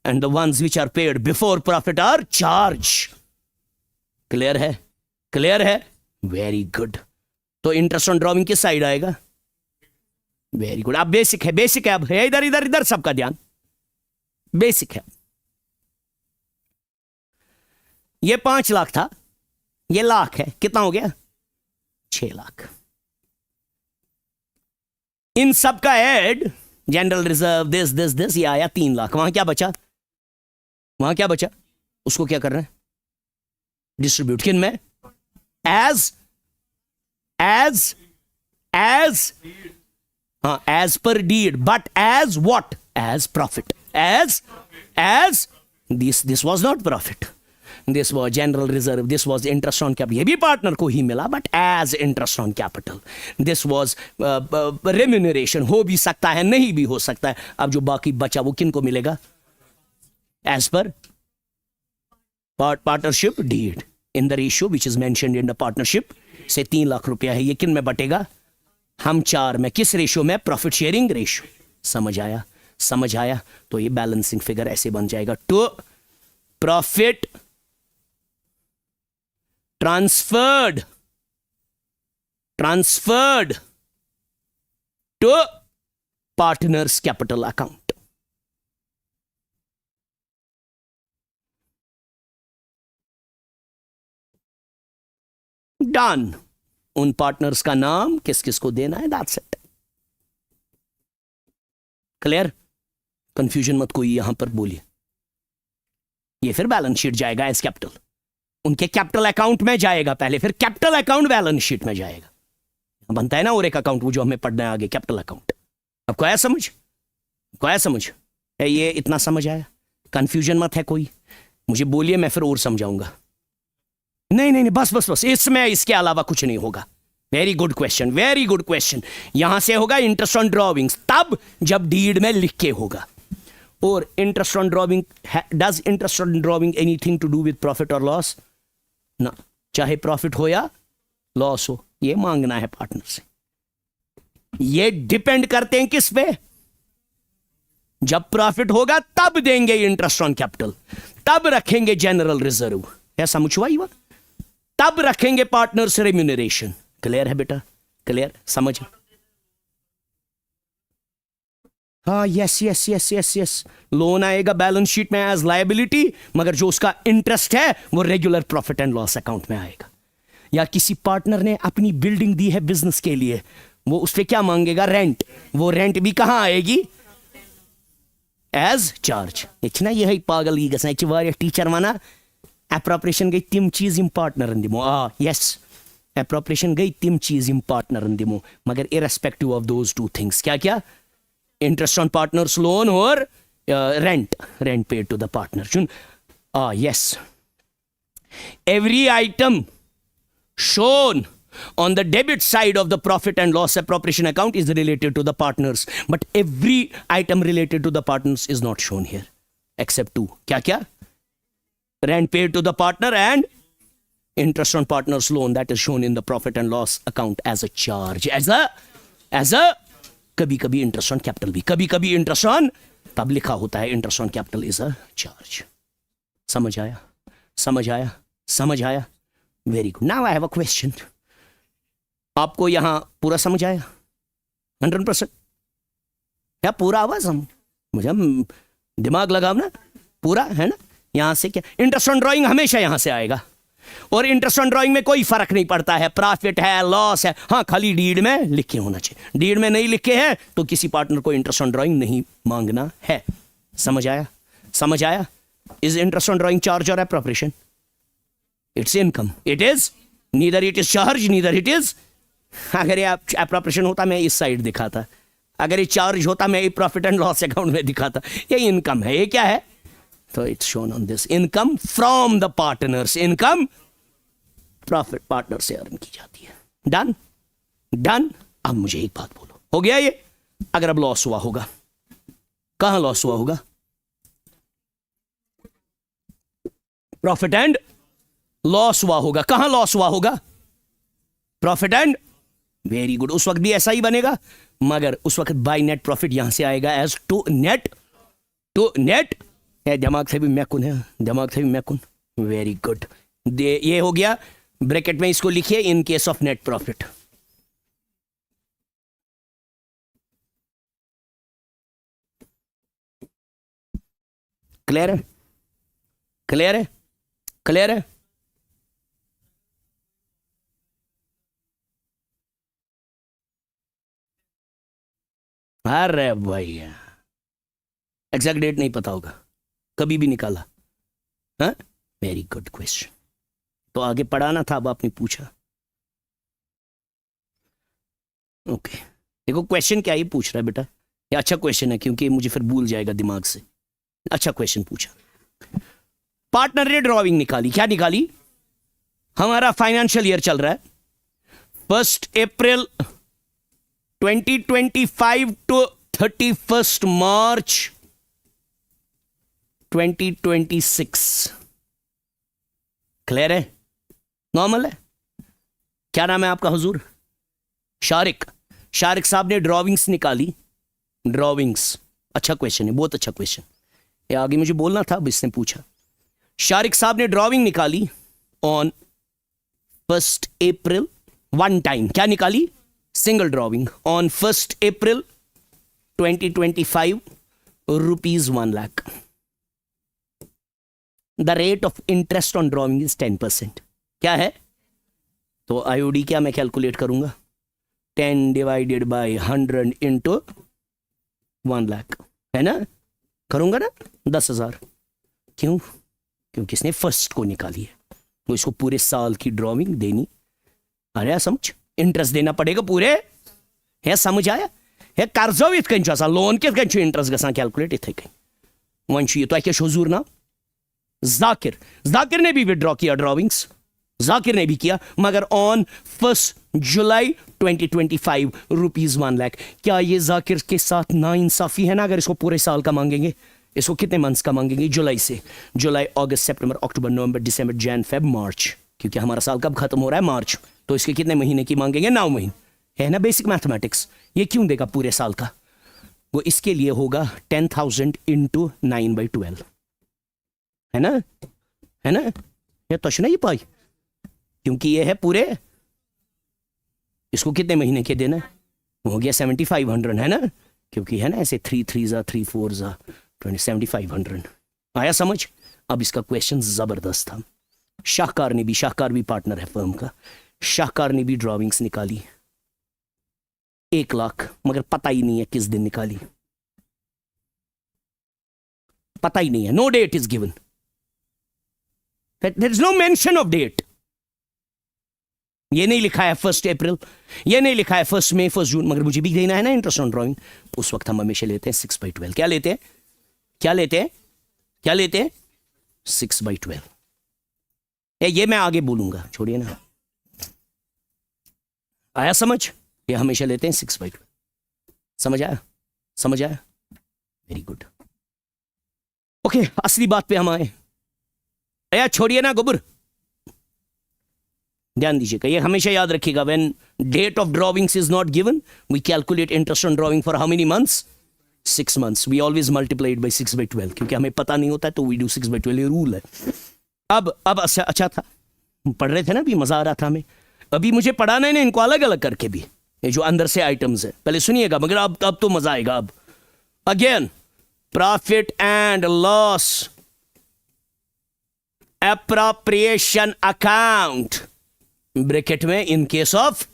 and the ones which are paid before profit are charge. Clear है, clear है, very good. तो interest on drawing किस side आएगा? Very good. अब basic है, basic है, अब है इधर इधर इधर, सबका ध्यान, बेसिक है। ये 5 लाख था, ये लाख है, कितना हो गया? 6 लाख। इन सब का add, general reserve, this this this, ये आया 3 लाख। वहां क्या बचा? वहां क्या बचा? उसको क्या करना है? डिस्ट्रीब्यूट किन में? As as per deed, but as what? As profit, as this was not profit, this was general reserve, this was interest on capital. ये भी पार्टनर को ही मिला, but as interest on capital. This was remuneration, हो भी सकता है, नहीं भी हो सकता है। अब जो बाकी बचा वो किन को मिलेगा? As per partnership deed in the ratio which is mentioned in the partnership से 3 लाख रुपया है। ये किन में बटेगा? हम 4 में। किस रेशियो में? Profit sharing ratio. समझ आया, समझ आया। तो ये बैलेंसिंग फिगर ऐसे बन जाएगा, to profit transferred to partners capital account. Done. उन पार्टनर्स का नाम किस किस को देना है, that's it. क्लियर? कंफ्यूजन मत कोई यहां पर बोलिए। ये फिर बैलेंस शीट जाएगा एज कैपिटल, उनके कैपिटल अकाउंट में जाएगा पहले, फिर कैपिटल अकाउंट बैलेंस शीट में जाएगा। बनता है ना और एक अकाउंट, वो जो हमें पढ़ना है आगे, कैपिटल अकाउंट। आपको आया समझ? आपको आया समझ? ये इतना समझ आया? कंफ्यूजन मत है कोई, मुझे बोलिए, मैं फिर और समझाऊंगा। नहीं नहीं नहीं, बस बस बस, इसमें इसके अलावा कुछ नहीं होगा। Very good question, very good question. यहां से होगा इंटरेस्ट ऑन ड्रॉविंग्स तब जब डीड में लिख के होगा। और interest on drawing, does interest on drawing anything to do with profit और लॉस? ना, चाहे प्रॉफिट हो या लॉस हो, ये मांगना है पार्टनर से। ये डिपेंड करते हैं किस पे? जब प्रॉफिट होगा तब देंगे इंटरेस्ट ऑन कैपिटल, तब रखेंगे जनरल रिजर्व, ऐसा मुझवा ही वक्त, तब रखेंगे पार्टनर्स रेम्यूनरेशन। क्लियर है बेटा? क्लियर? समझ? हाँ, yes yes yes yes yes. Loan आएगा बैलेंस शीट में एज लायबिलिटी, मगर जो उसका इंटरेस्ट है वो regular profit and loss account में आएगा। या किसी पार्टनर ने अपनी बिल्डिंग दी है बिजनेस के लिए, वो उस पर क्या मांगेगा? रेंट। वो रेंट भी कहां आएगी? As charge. इतना यही पागल ही गसा वारिया टीचर वना एप्रोप्रिएशन गई तिम चीज इम पार्टनर दिमो। यस, एप्रोप्रिएशन गई तिम चीज इम पार्टनर दिमो, मगर irrespective of those two things, क्या क्या? इंटरेस्ट ऑन पार्टनर्स लोन और rent paid to the partner. yes, every item shown on the debit side of the profit and loss appropriation account is related to the partners, but every item related to the partners is not shown here except two. क्या क्या? Rent paid to the partner and interest on partner's loan that is shown in the profit and loss account as a charge, as a कभी कभी interest on capital भी, कभी कभी interest on, तब लिखा होता है interest on capital is a charge. समझ आया, समझ आया, समझ आया. Very good. Now I have a question. आपको यहां पूरा समझ आया 100%? क्या पूरा आवाज हम मुझे दिमाग लगाओ ना, पूरा है ना. यहां से क्या इंटरेस्ट ऑन ड्राइंग हमेशा यहां से आएगा, और इंटरेस्ट ऑन ड्राइंग में कोई फर्क नहीं पड़ता है, प्रॉफिट है लॉस है. हाँ, खाली डीड में लिखे होना चाहिए. डीड में नहीं लिखे हैं तो किसी पार्टनर को इंटरेस्ट ऑन ड्राइंग नहीं मांगना है. समझ आया, समझ आया. Is interest on drawing charge और appropriation? It's income. It is neither it is charge neither it is. अगर ये एप्रोप्रिएशन होता मैं इस साइड दिखाता, अगर ये चार्ज होता मैं प्रॉफिट एंड लॉस अकाउंट में दिखाता. ये इनकम है. ये क्या है? तो it's shown on this. Income from the partners. Income profit partner से अर्न की जाती है. Done done. अब मुझे एक बात बोलो, हो गया ये? अगर अब लॉस हुआ होगा, कहां लॉस हुआ होगा? प्रॉफिट एंड लॉस हुआ होगा. कहां लॉस हुआ होगा? Profit and. Very good. उस वक्त भी ऐसा ही बनेगा, मगर उस वक्त बाय नेट प्रॉफिट यहां से आएगा as to net. To net. दिमाग से भी मैकुन है, दिमाग से भी मैकुन. Very good. ये हो गया. ब्रैकेट में इसको लिखिए in case of net profit. Clear है? क्लियर है? क्लियर है? अरे भैया, एग्जैक्ट डेट नहीं पता होगा, कभी भी निकाला. हाँ, वेरी गुड क्वेश्चन. तो आगे पढ़ाना था, अब आपने पूछा. ओके. देखो क्वेश्चन क्या ही पूछ रहा है बेटा. ये अच्छा क्वेश्चन है क्योंकि मुझे फिर भूल जाएगा दिमाग से. अच्छा क्वेश्चन पूछा. पार्टनर ने ड्रॉइंग निकाली. क्या निकाली? हमारा फाइनेंशियल ईयर चल रहा है 1 अप्रैल 2025 टू 31 मार्च 2026. क्लियर है? नॉर्मल है. क्या नाम है आपका हुजूर? शारिक. शारिक साहब ने ड्राविंग्स निकाली. ड्राविंग्स. अच्छा क्वेश्चन है, बहुत अच्छा क्वेश्चन. ये आगे मुझे बोलना था, अब इसने पूछा. शारिक साहब ने ड्राविंग निकाली ऑन 1 अप्रैल. One time. क्या निकाली? Single drawing on 1 April 2025, ₹1 lakh. The rate of interest on drawing is 10%. क्या है? तो आईओडी क्या मैं कैलकुलेट करूंगा? 10 डिवाइडेड बाय 100 इंटू 1 लाख, है ना? करूंगा ना? 10,000. क्यों? क्योंकि इसने फर्स्ट को निकाली है, वो इसको पूरे साल की ड्राइंग देनी. अरे समझ, इंटरेस्ट देना पड़ेगा पूरे. है समझ आया? है कर्जो इत कन लोन कित कन इंटरेस्ट गसान कैलकुलेट इथे कन. वन ये तो क्या हुजूर नाम? जाकिर. जाकिर ने भी विड्रॉ किया ड्राविंग्स. जाकिर ने भी किया, मगर ऑन 1 जुलाई 2025 ₹1 लाख. क्या ये जाकिर के साथ नाइंसाफी है ना अगर इसको पूरे साल का मांगेंगे? इसको कितने मंथ्स का मांगेंगे? जुलाई से. जुलाई, अगस्त, सितंबर, अक्टूबर, नवंबर, दिसंबर, जन, फेब, मार्च. क्योंकि हमारा साल कब खत्म हो रहा है? मार्च. तो इसके कितने महीने की मांगेंगे? 9 महीने. है ना बेसिक मैथमेटिक्स. ये क्यों देगा पूरे साल का? वो इसके लिए होगा 10,000 इंटू 9/12. है ना? है ना? ये तो नहीं पाई, क्योंकि ये है पूरे. इसको कितने महीने के देना है? हो गया 7,500, है ना? क्योंकि है ना ऐसे 3 3 3 4 7,500. आया समझ? अब इसका क्वेश्चन जबरदस्त था. शाहकार भी पार्टनर है फर्म का. शाहकार ने भी ड्राविंग्स निकाली 1 लाख, मगर पता ही नहीं है किस दिन निकाली. पता ही नहीं है. No date is given. There is no mention of date. ये नहीं लिखा है 1 अप्रैल, ये नहीं लिखा है 1 मई, 1 जून. मगर मुझे भी देना है ना इंटरेस्ट ऑन ड्राइंग. उस वक्त हम हमेशा लेते हैं 6/12. क्या लेते हैं? क्या लेते हैं? क्या लेते हैं? 6/12. ये मैं आगे बोलूंगा, छोड़िए ना. आया समझ? ये हमेशा लेते हैं 6/12. समझ आया? समझ आया? Very good. ओके, असली बात पे हम आए. या छोड़िए ना गुबर. ध्यान दीजिएगा, ये हमेशा याद रखिएगा। When date of drawings is not given, we calculate interest on drawing for how many months? 6 months. We always multiply it by 6/12, क्योंकि हमें पता नहीं होता है तो वी डू 6/12, ये रूल है। अब अच्छा था, पढ़ रहे थे ना, भी मजा आ रहा था हमें। अभी मुझे पढ़ाना है ना इनको अलग अलग करके भी, ये जो अंदर से आइटम्स है, पहले सुनिएगा, मगर अब तो मजा आएगा। अब again, profit and loss appropriation account, bracket में इन केस ऑफ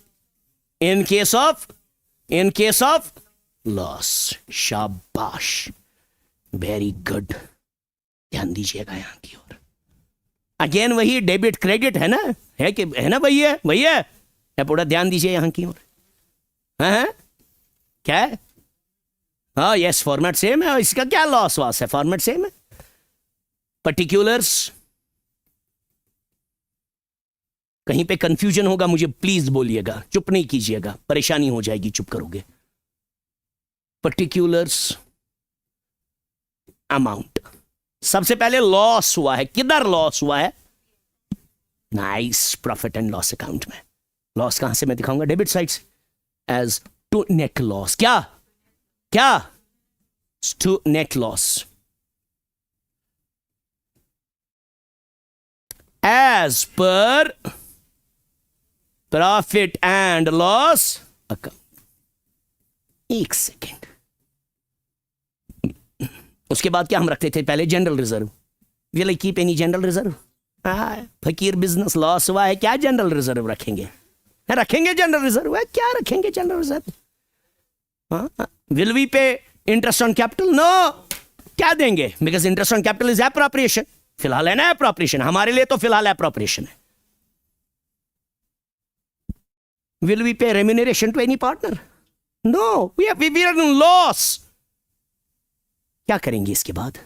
लॉस। शाबाश, वेरी गुड, ध्यान दीजिएगा यहां की ओर। अगेन वही डेबिट क्रेडिट है ना, है कि है ना, वही है पूरा, ध्यान दीजिए यहां की ओर। हाँ क्या है? हाँ यस, फॉर्मेट सेम है, इसका क्या लॉस वास है, फॉर्मेट सेम है। पर्टिकुलर्स, कहीं पे कंफ्यूजन होगा मुझे प्लीज बोलिएगा, चुप नहीं कीजिएगा, परेशानी हो जाएगी चुप करोगे। पर्टिकुलर्स अमाउंट, सबसे पहले लॉस हुआ है, किधर लॉस हुआ है? Nice, profit and loss account में। लॉस कहां से मैं दिखाऊंगा? डेबिट साइड से, एज टू नेट लॉस। क्या to net loss, as per profit and loss account. एक सेकेंड, उसके बाद क्या हम रखते थे पहले? General reserve. Will I keep any general reserve? फकीर बिजनेस लॉस हुआ है, क्या जनरल रिजर्व रखेंगे? रखेंगे जनरल रिजर्व है, क्या रखेंगे जनरल रिजर्व? विल वी पे इंटरेस्ट ऑन कैपिटल? नो, क्या देंगे? Because interest on capital is appropriation. फिलहाल है ना एप्रोप्रिएशन, हमारे लिए तो फिलहाल एप्रोप्रिएशन है। Will we pay remuneration to any partner? No, we are in loss. क्या करेंगे इसके बाद?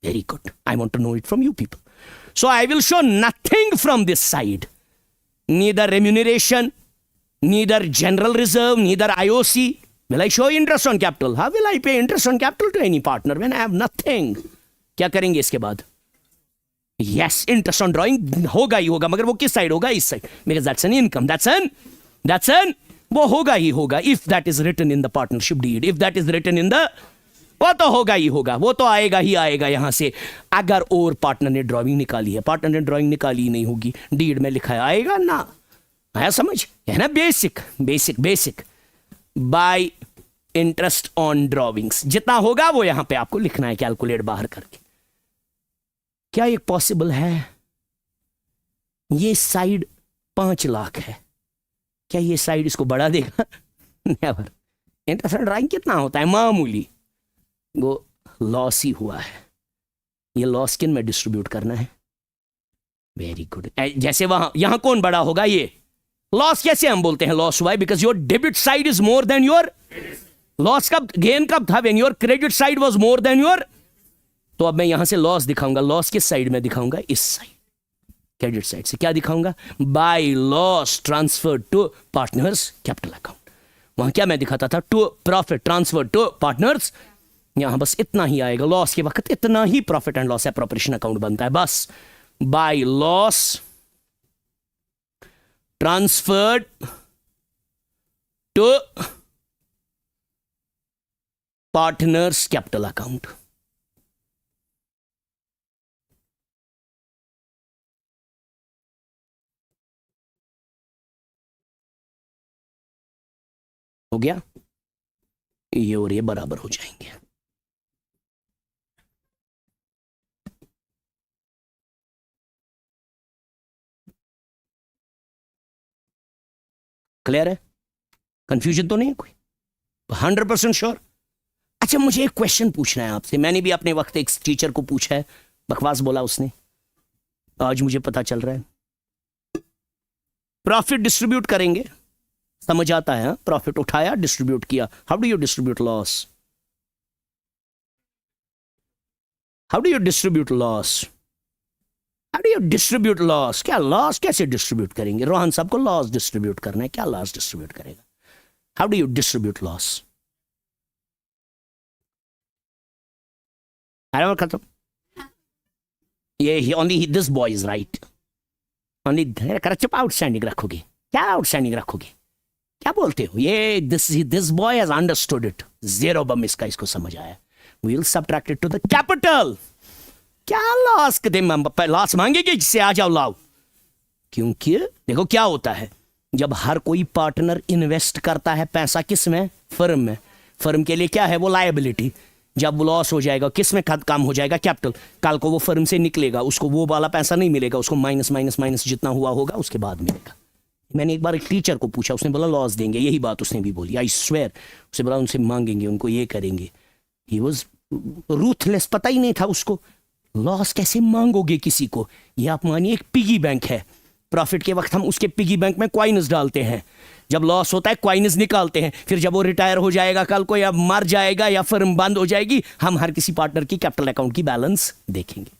Very good, I want to know it from you people. So I will show nothing from this side, neither remuneration, neither general reserve, neither IOC. Will I show interest on capital? How will I pay interest on capital to any partner when I have nothing? क्या करेंगे इसके बाद? Yes, interest on drawing होगा ही होगा, मगर वो किस side होगा? इस side, because that's an income, that's an वो होगा ही होगा, if that is written in the partnership deed, if that is written in the, वो तो होगा ही होगा, वो तो आएगा ही आएगा यहां से। अगर और पार्टनर ने ड्राइंग निकाली है, पार्टनर ने ड्राइंग निकाली नहीं होगी, डीड में लिखा है, आएगा ना? आया समझ? है ना basic. Bye interest on drawings, जितना होगा वो यहां पे आपको लिखना है, कैलकुलेट बाहर करके। क्या एक पॉसिबल है? ये साइड 5 लाख है, क्या ये साइड इसको बढ़ा देगा? नेवर। इंटरेस्ट ऑन ड्राइंग कितना होता है? मामूली। वो लॉस ही हुआ है, ये लॉस किन में डिस्ट्रीब्यूट करना है? Very good. जैसे वहां, यहां कौन बड़ा होगा? ये लॉस कैसे हम बोलते हैं लॉस हुआ है? Because your debit side is more than your loss. कब गेन कब था? When your credit side was more than your. तो अब मैं यहां से लॉस दिखाऊंगा, लॉस किस साइड में दिखाऊंगा? इस साइड, क्रेडिट साइड से। क्या दिखाऊंगा? By loss transfer to partners capital account. वहां क्या मैं दिखाता था? To profit transfer to partners. यहां बस इतना ही आएगा, लॉस के वक्त इतना ही profit and loss appropriation account बनता है, बस। By loss transferred to partners capital account. हो गया? ये और ये बराबर हो जाएंगे। क्लियर है? कंफ्यूजन तो नहीं है कोई? 100% श्योर? अच्छा, मुझे एक क्वेश्चन पूछना है आपसे। मैंने भी अपने वक्त एक टीचर को पूछा है, बकवास बोला उसने, आज मुझे पता चल रहा है। प्रॉफिट डिस्ट्रीब्यूट करेंगे, समझ आता है? प्रॉफिट उठाया, डिस्ट्रीब्यूट किया। How do you distribute loss? How do you distribute loss? How do you distribute loss? क्या लॉस कैसे डिस्ट्रीब्यूट करेंगे? रोहन साहब को लॉस डिस्ट्रीब्यूट करना है, क्या लॉस डिस्ट्रीब्यूट करेगा? How do you distribute loss? खत्म। ये only this boy is right. Only चुप, आउटस्टैंडिंग रखोगे? क्या आउटस्टैंडिंग रखोगे? क्या बोलते हो? ये this boy has understood it, zero बम इसका, इसको समझ आया। We will subtract it to the capital. क्या लॉस के दिन लॉस मांगेगे जिससे आ जाओ लाओ? क्योंकि देखो क्या होता है, जब हर कोई पार्टनर इन्वेस्ट करता है पैसा किस में? फर्म में। फर्म के लिए क्या है? वो लायबिलिटी। जब वो लॉस हो जाएगा किस में काम हो जाएगा? कैपिटल। कल को वो फर्म से निकलेगा, उसको वो वाला पैसा नहीं मिलेगा, उसको माइनस माइनस माइनस जितना हुआ होगा उसके बाद मिलेगा। मैंने एक बार एक टीचर को पूछा, उसने बोला लॉस देंगे, यही बात उसने भी बोली, आई स्वेयर। उसने बोला उनसे मांगेंगे, उनको ये करेंगे। ही वॉज रूथलेस, पता ही नहीं था उसको। लॉस कैसे मांगोगे किसी को? ये आप मानिए एक पिगी बैंक है, प्रॉफिट के वक्त हम उसके पिगी बैंक में कॉइन्स डालते हैं, जब लॉस होता है कॉइन्स निकालते हैं, फिर जब वो रिटायर हो जाएगा कल को, या मर जाएगा, या फर्म बंद हो जाएगी, हम हर किसी पार्टनर की कैपिटल अकाउंट की बैलेंस देखेंगे।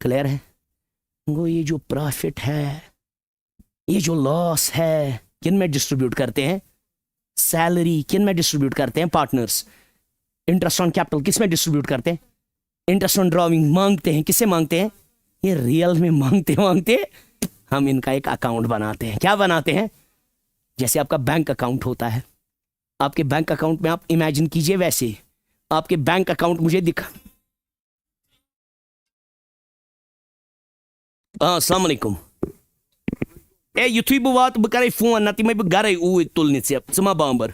क्लियर है? वो ये जो प्रॉफिट है, ये जो लॉस है, किन में डिस्ट्रीब्यूट करते हैं? सैलरी किन में डिस्ट्रीब्यूट करते हैं? पार्टनर्स। इंटरेस्ट ऑन कैपिटल किस में डिस्ट्रीब्यूट करते हैं? इंटरेस्ट ऑन ड्रॉइंग मांगते हैं, किससे मांगते हैं? ये रियल में मांगते मांगते हम इनका एक अकाउंट बनाते हैं। क्या बनाते हैं? जैसे आपका बैंक अकाउंट होता है, आपके बैंक अकाउंट में आप इमेजिन कीजिए वैसे आपके बैंक अकाउंट मुझे दिखा। अस्सलाम वालेकुम। युथुई buat berkarai fuan nanti mai bergarai tul ni siap semua bamber.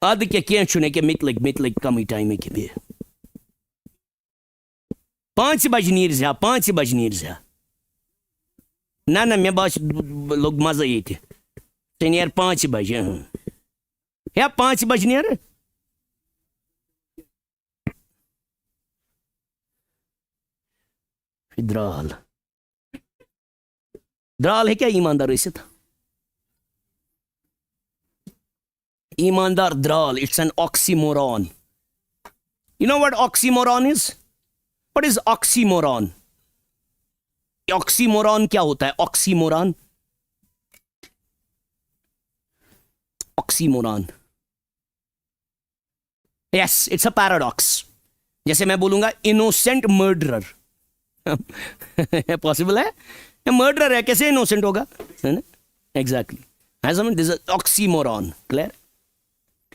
Ada que quente que mitlik kami time que be. 5 bajnir já, 5 bajnir já. Na minha baixo log mas aí te. Tem 5 bajnir. É 5 bajnir? Federal. द्राल है क्या? ईमानदार वैसे था ईमानदार द्राल। It's an oxymoron. You know what oxymoron is? What is oxymoron? Oxymoron क्या होता है? Oxymoron, oxymoron, yes, it's a paradox. जैसे मैं बोलूंगा इनोसेंट मर्डरर, पॉसिबल है? मर्डरर है, कैसे इनोसेंट होगा? है ना? Exactly. This is oxymoron. Clear?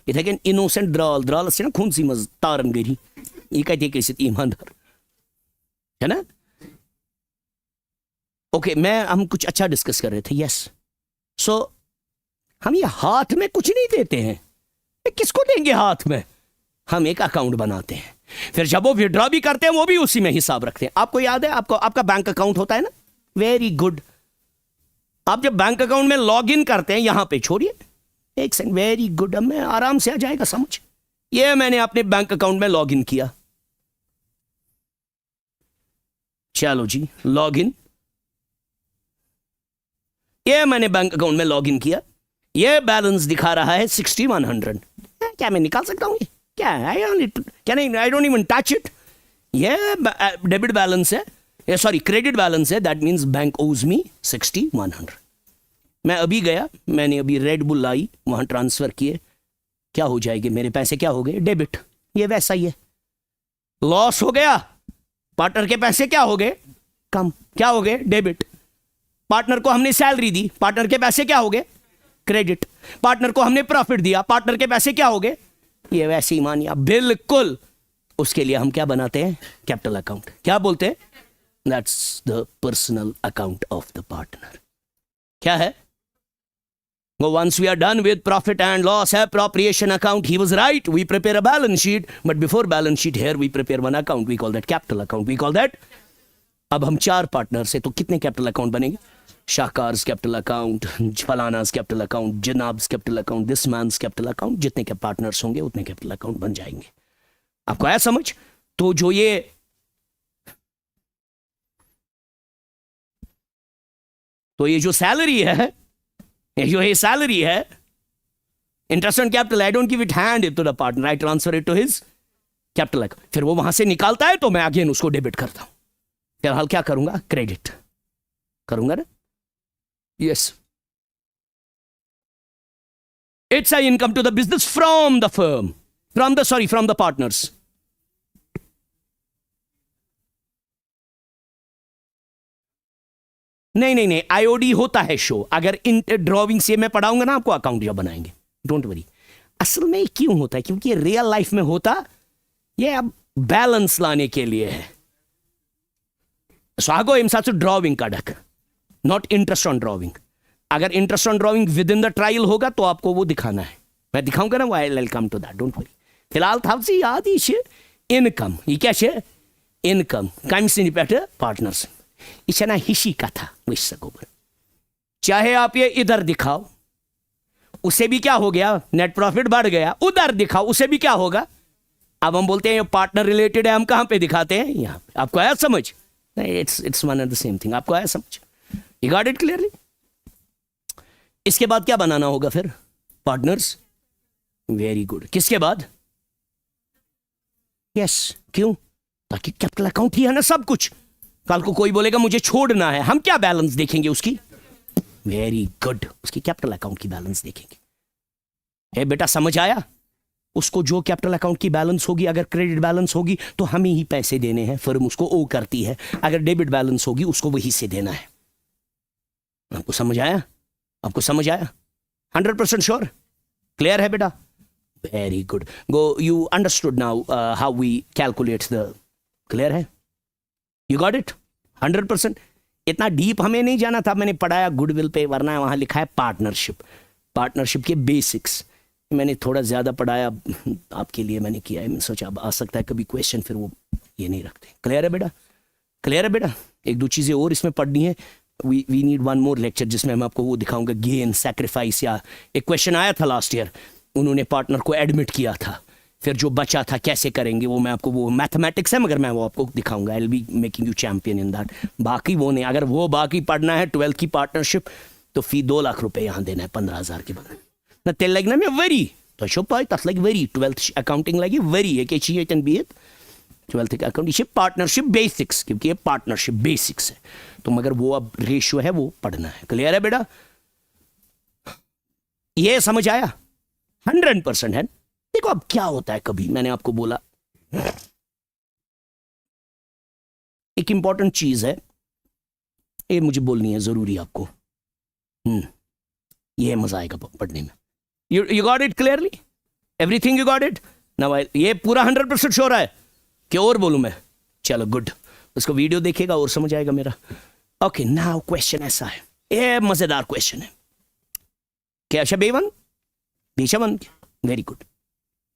इथे कैन इनोसेंट द्राल, द्राल से ना खून सी मज तारन गई ये कहते कैसे ईमानदार, है ना? ओके, हम कुछ अच्छा डिस्कस कर रहे थे। यस, सो हम ये हाथ में कुछ नहीं देते हैं, किसको देंगे हाथ में? हम एक अकाउंट बनाते हैं, फिर जब वो विड्रॉ भी करते हैं वो भी उसी में हिसाब रखते हैं। आपको याद है, आपको आपका बैंक अकाउंट होता है ना? Very good. आप जब बैंक अकाउंट में लॉग इन करते हैं, यहां पे छोड़िए एक सेकंड, वेरी गुड, अब मैं आराम से आ जाएगा समझ। ये मैंने अपने बैंक अकाउंट में लॉग इन किया, चलो जी लॉग इन। ये मैंने बैंक अकाउंट में लॉग इन किया, ये बैलेंस दिखा रहा है 6100। क्या मैं निकाल सकता हूं? ये क्या है? I don't even touch it. ये डेबिट बैलेंस है, सॉरी क्रेडिट बैलेंस है, दैट मीन्स बैंक ओज मी 6100। मैं अभी गया, मैंने अभी रेड बुल लाई, वहां ट्रांसफर किए, क्या हो जाएंगे मेरे पैसे? क्या हो गए? डेबिट। ये वैसा ही है, लॉस हो गया, पार्टनर के पैसे क्या हो गए? कम। क्या हो गए? डेबिट। पार्टनर को हमने सैलरी दी, पार्टनर के पैसे क्या हो गए? क्रेडिट। पार्टनर को हमने प्रॉफिट दिया, पार्टनर के पैसे क्या हो गए? ये वैसे ही मानिए बिल्कुल। उसके लिए हम क्या बनाते हैं? Capital account. क्या बोलते हैं? That's the personal account of the partner. क्या है? Well, once we are done with profit and loss appropriation account, he was right. We prepare a balance sheet, but before balance sheet, here we prepare one account. We call that capital account. We call that. अब हम 4 partner से, तो कितने capital account बनेंगे? शाहकार's capital account, फलाना's capital account, जनाब्स capital account, this man's capital account. जितने के पार्टनर्स होंगे उतने कैपिटल अकाउंट बन जाएंगे। आपको आया समझ? तो जो ये जो सैलरी है, ये सैलरी है, interest on capital, I don't give it hand it to the partner, I transfer it to his capital account. फिर वो वहां से निकालता है तो मैं अगेन उसको डेबिट करता हूं। फिलहाल क्या करूंगा? क्रेडिट करूंगा ना? Yes, it's a income to the business from the firm, from the partners. नहीं नहीं नहीं, आईओडी होता है शो। अगर इन ड्रॉइंग से मैं पढ़ाऊंगा ना आपको, अकाउंट जब बनाएंगे, डोंट वरी। असल में क्यों होता है, क्योंकि रियल लाइफ में होता ये अब बैलेंस लाने के लिए है। स्वागो इमसा ड्रॉइंग का डक, नॉट इंटरेस्ट ऑन ड्रॉइंग। अगर interest on drawing with in the trial होगा तो आपको वो दिखाना है, मैं दिखाऊंगा ना, वो I will come to that, don't worry. फिलहाल था याद ही इनकम, ये क्या है इनकम कम से पार्टनर्स, इसे ना हिशी का था विश्व गोबर। चाहे आप ये इधर दिखाओ, उसे भी क्या हो गया, नेट प्रॉफिट बढ़ गया। उधर दिखाओ, उसे भी क्या होगा। अब हम बोलते हैं ये पार्टनर रिलेटेड है, हम कहां पे दिखाते हैं, यहां पे। आपको आया समझ? नहीं, it's one and the same thing. आपको आया समझ? You got it clearly? इसके बाद क्या बनाना होगा फिर? पार्टनर्स। Very good. किसके बाद? यस क्यों? ताकि कैपिटल अकाउंट ही है ना सब कुछ। कल को कोई बोलेगा मुझे छोड़ना है, हम क्या बैलेंस देखेंगे उसकी? वेरी गुड, उसकी कैपिटल अकाउंट की बैलेंस देखेंगे। ए बेटा समझ आया? उसको जो कैपिटल अकाउंट की बैलेंस होगी, अगर क्रेडिट बैलेंस होगी तो हमें ही पैसे देने हैं, फर्म उसको ओ करती है। अगर डेबिट बैलेंस होगी उसको वही से देना है। आपको समझ आया? आपको समझ आया? 100% श्योर? क्लियर है बेटा? Very good. Go, you understood now how we calculate the, clear है? You got it? 100%। इतना डीप हमें नहीं जाना था, मैंने पढ़ाया गुडविल पे, वरना वहां लिखा है पार्टनरशिप। पार्टनरशिप के बेसिक्स मैंने थोड़ा ज़्यादा पढ़ाया आपके लिए, मैंने किया है। मैंने सोचा अब आ सकता है कभी क्वेश्चन, फिर वो ये नहीं रखते। क्लियर है बेटा? क्लियर है बेटा? एक दो चीज़ें और इसमें पढ़नी है। We need one more lecture जिसमें मैं आपको वो दिखाऊंगा, गेन सेक्रीफाइस। या एक क्वेश्चन आया था लास्ट ईयर, उन्होंने पार्टनर को एडमिट किया था, फिर जो बचा था कैसे करेंगे, वो मैं आपको, वो मैथमेटिक्स है मगर मैं वो आपको दिखाऊंगा। I will be making you champion in that. बाकी वो नहीं, अगर वो बाकी पढ़ना है 12th की पार्टनरशिप, तो फी 2 लाख रुपए यहाँ देना है 15,000 के बदले ना। तेल लग ना मैं वरी तो शो पाई तथ लग वरी 12th अकाउंटिंग लगी वरी एक एन बी 12th अकाउंट, ये पार्टनरशिप बेसिक्स, क्योंकि ये पार्टनरशिप बेसिक्स है। तो मगर वो अब रेशियो है वो पढ़ना है। क्लियर है बेटा? ये समझ आया? 100% है। देखो अब क्या होता है, कभी मैंने आपको बोला एक इंपॉर्टेंट चीज है, ये मुझे बोलनी है जरूरी आपको। ये मजा आएगा पढ़ने में। You got it clearly? Everything you got it? ना ये पूरा 100% श्योर है कि और बोलूं मैं? चलो गुड, उसको वीडियो देखेगा और समझ आएगा मेरा। ओके नाउ क्वेश्चन ऐसा है, ये मजेदार क्वेश्चन है। क्या शबेवन बेशवन? Very good.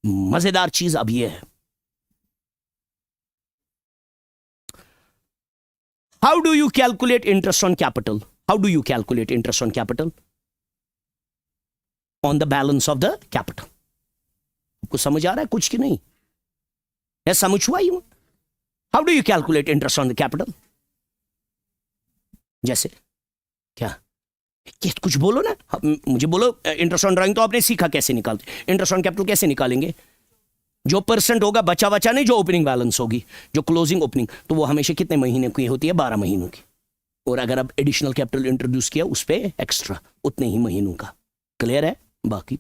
मजेदार चीज अब यह है, how do you calculate interest on capital? How do you calculate interest on capital on the balance of the capital? आपको समझ आ रहा है कुछ कि नहीं? है समझ हुआ? You how do you calculate interest on the capital? जैसे क्या कुछ बोलो ना, मुझे बोलो। इंटरेस्ट ऑन ड्राइंग तो आपने सीखा कैसे निकालते, इंटरेस्ट ऑन कैपिटल कैसे निकालेंगे? जो परसेंट होगा बचा बचा नहीं, जो ओपनिंग बैलेंस होगी, जो क्लोजिंग ओपनिंग, तो वो हमेशा कितने महीने की होती है? 12 महीनों की। और अगर अब एडिशनल कैपिटल इंट्रोड्यूस किया उस पर एक्स्ट्रा उतने ही महीनों का। क्लियर है? बाकी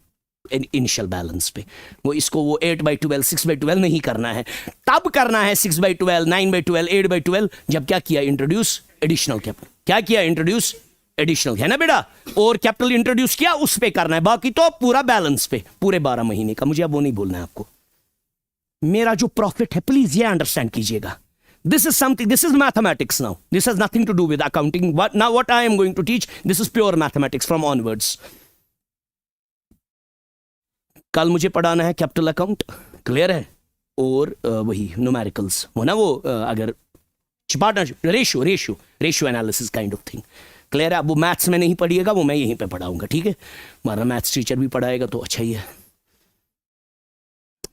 इनिशियल बैलेंस पे वो इसको वो 8/12 6/12 नहीं करना है, तब करना है 6/12 9/12 8/12 जब क्या किया? Introduce additional capital. क्या किया? इंट्रोड्यूस एडिशनल, है ना बेटा? और कैपिटल इंट्रोड्यूस किया उस पे करना है, बाकी तो पूरा बैलेंस पे, पूरे 12 महीने का। मुझे अब वो नहीं बोलना है आपको। मेरा जो प्रॉफिट है प्लीज ये अंडरस्टैंड कीजिएगा, this is something, this is mathematics now, this has nothing to do with accounting. Now what I am going to teach, this is pure mathematics from onwards. कल मुझे पढ़ाना है कैपिटल अकाउंट, क्लियर है? और वही numericals हो ना, वो अगर partnership ratio analysis kind of thing. Clear है? अब वो मैथ्स में नहीं पढ़िएगा, वो मैं यहीं पे पढ़ाऊंगा, ठीक है? हमारा मैथ्स टीचर भी पढ़ाएगा तो अच्छा ही है।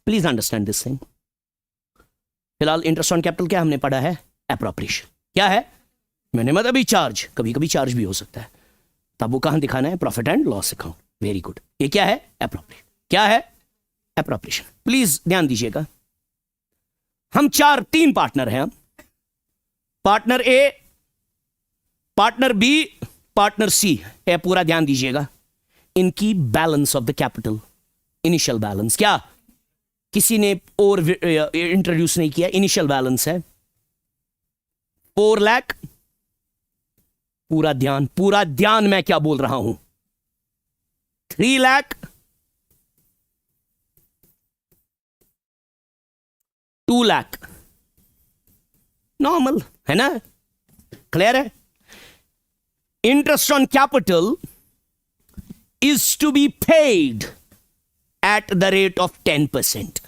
Please understand this thing. फिलहाल इंटरेस्ट ऑन कैपिटल क्या हमने पढ़ा है? एप्रोप्रिएशन। क्या है? मैंने मतलब अभी चार्ज, कभी कभी चार्ज भी हो सकता है, तब वो कहां दिखाना है? Profit and loss account. Very good. ये क्या है? एप्रोप्रिएशन। क्या है? एप्रोप्रिएशन। प्लीज ध्यान दीजिएगा, हम 3 पार्टनर हैं। पार्टनर ए, पार्टनर बी, पार्टनर सी है। पूरा ध्यान दीजिएगा, इनकी balance of the capital, initial balance, क्या किसी ने और इंट्रोड्यूस नहीं किया, इनिशियल बैलेंस है 4 लाख पूरा ध्यान मैं क्या बोल रहा हूं। 3 लाख, 2 लाख, नॉर्मल है ना, क्लियर है। Interest on capital is to be paid at the rate of 10%।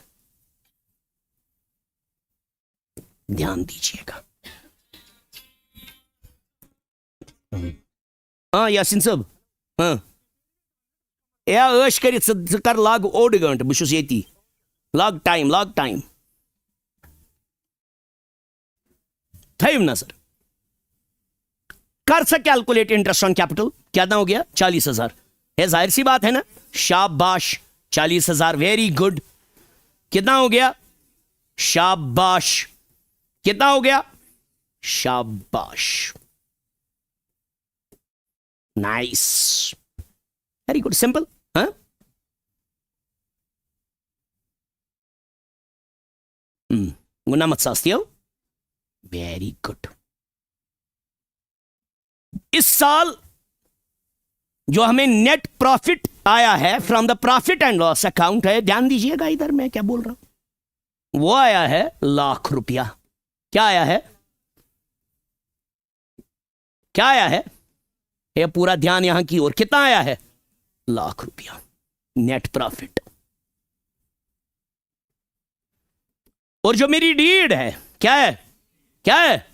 ध्यान दीजिएगा। हाँ यासिन साहब, हाँ या ऐश करित ज कर लाग 1 घंटे बह ये लाग टाइम थम नजर कर सा कैलकुलेट इंटरेस्ट ऑन कैपिटल। कितना हो गया? 40,000। है जाहिर सी बात है ना, शाबाश 40,000, वेरी गुड। कितना हो गया? शाबाश। कितना हो गया? शाबाश, नाइस, वेरी गुड, सिंपल। हाँ गुना मत सास्तियो, वेरी गुड। इस साल जो हमें नेट प्रॉफिट आया है from the profit and loss account है, ध्यान दीजिएगा इधर मैं क्या बोल रहा हूं, वो आया है ₹1,00,000। क्या आया है? क्या आया है? ये पूरा ध्यान यहां की ओर। कितना आया है? ₹1,00,000 नेट प्रॉफिट। और जो मेरी डीड है, क्या है? क्या है?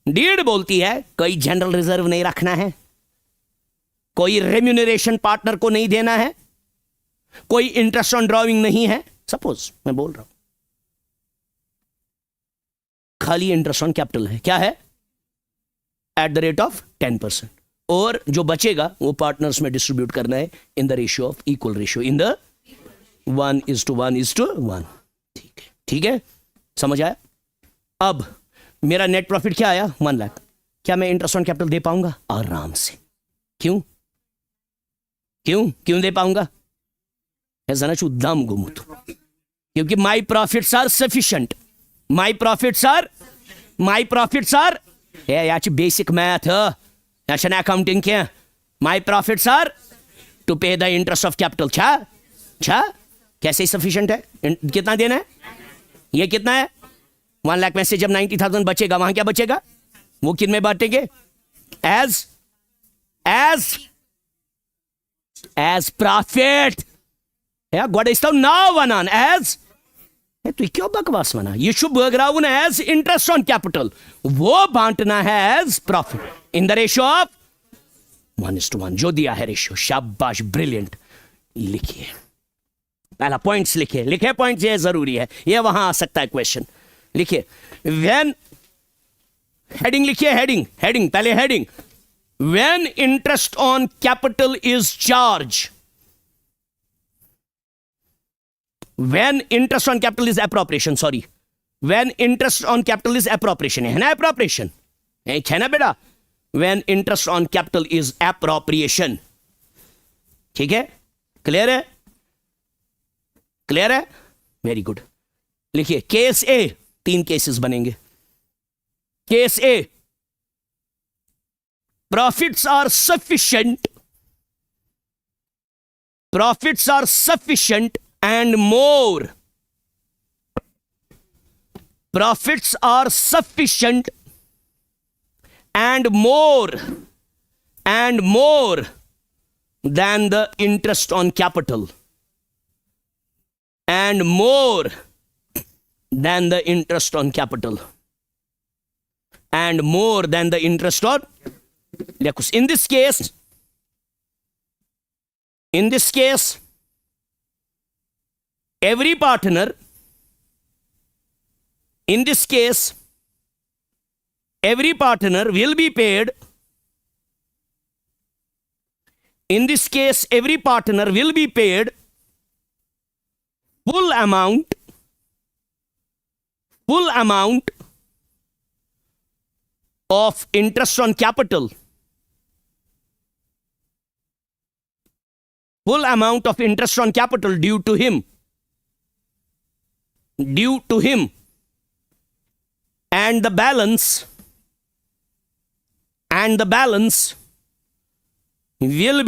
डीड बोलती है कोई जनरल रिजर्व नहीं रखना है, कोई रेम्यूनरेशन पार्टनर को नहीं देना है, कोई इंटरेस्ट ऑन ड्रॉइंग नहीं है। सपोज मैं बोल रहा हूं खाली इंटरेस्ट ऑन कैपिटल है। क्या है? Eight the rate of 10%। और जो बचेगा वो पार्टनर्स में डिस्ट्रीब्यूट करना है इन the ratio of equal ratio, in the 1:1:1। ठीक है, ठीक है, समझ आया? अब मेरा नेट प्रॉफिट क्या आया? 1 लाख। क्या मैं इंटरेस्ट ऑन कैपिटल दे पाऊंगा? आराम से। क्यों दे पाऊंगा? ऐसा ना दम गुमुत, क्योंकि my profits are sufficient. My profits are याच बेसिक मैथ याचन अकाउंटिंग के my profits are to pay the interest of capital. छा कैसे सफिशिएंट है? कितना देना है? ये कितना है? 1 लाख में से जब 90,000 बचेगा, वहां क्या बचेगा? वो किन में बांटेंगे? As profit. गोड़ नाव वनान एज, तो क्यों बकवास वना? ये शुभ बगराउन एज इंटरेस्ट ऑन कैपिटल, वो बांटना है as profit in the ratio of 1:1 जो दिया है रेशियो। शाबाश, ब्रिलियंट। लिखिए पहला पॉइंट्स, लिखे पॉइंट्स, ये जरूरी है, ये वहां आ सकता है क्वेश्चन। लिखिए व्हेन, हेडिंग लिखिए, हेडिंग पहले heading, when interest on capital is charge, when interest on capital is appropriation, sorry, when interest on capital is appropriation, है ना appropriation, है ना बेटा? when interest on capital is appropriation, ठीक है, क्लियर है? क्लियर है, वेरी गुड। लिखिए केस ए, 3 केसेस बनेंगे। Case A, profits are sufficient and more. Profits are sufficient and more than the interest on capital, and more than the interest on capital, and more than the interest on, in this case every partner, in this case every partner will be paid, in this case every partner will be paid full amount of interest on capital, full amount of interest on capital due to him, and the balance and the balance will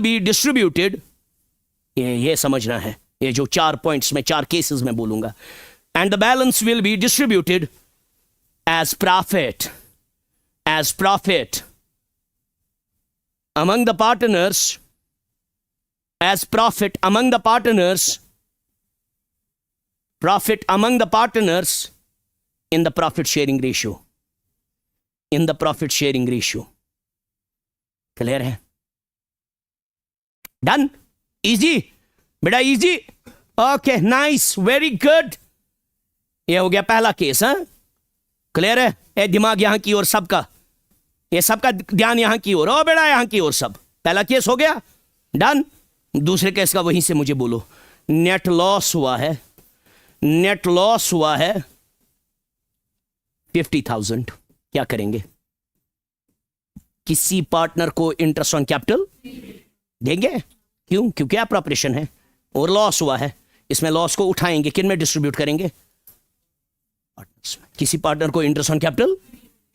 be distributed. ये समझना है, ये जो 4 points में 4 cases में बोलूंगा. And the balance will be distributed as profit among the partners, profit among the partners in the profit sharing ratio. Clear है? Done? Easy बेटा, easy. Okay, nice, very good. ये हो गया पहला केस. हाँ, क्लियर है? ये दिमाग यहां की ओर, सबका ये सबका ध्यान यहां की ओर. ओ बेटा, यहां की ओर सब. पहला केस हो गया, डन. दूसरे केस का वहीं से मुझे बोलो. नेट लॉस हुआ है 50,000. क्या करेंगे? किसी पार्टनर को इंटरेस्ट ऑन कैपिटल देंगे. क्यों? क्योंकि अप्रोप्रिएशन है और लॉस हुआ है. इसमें लॉस को उठाएंगे, किन में डिस्ट्रीब्यूट करेंगे? किसी पार्टनर को इंटरेस्ट ऑन कैपिटल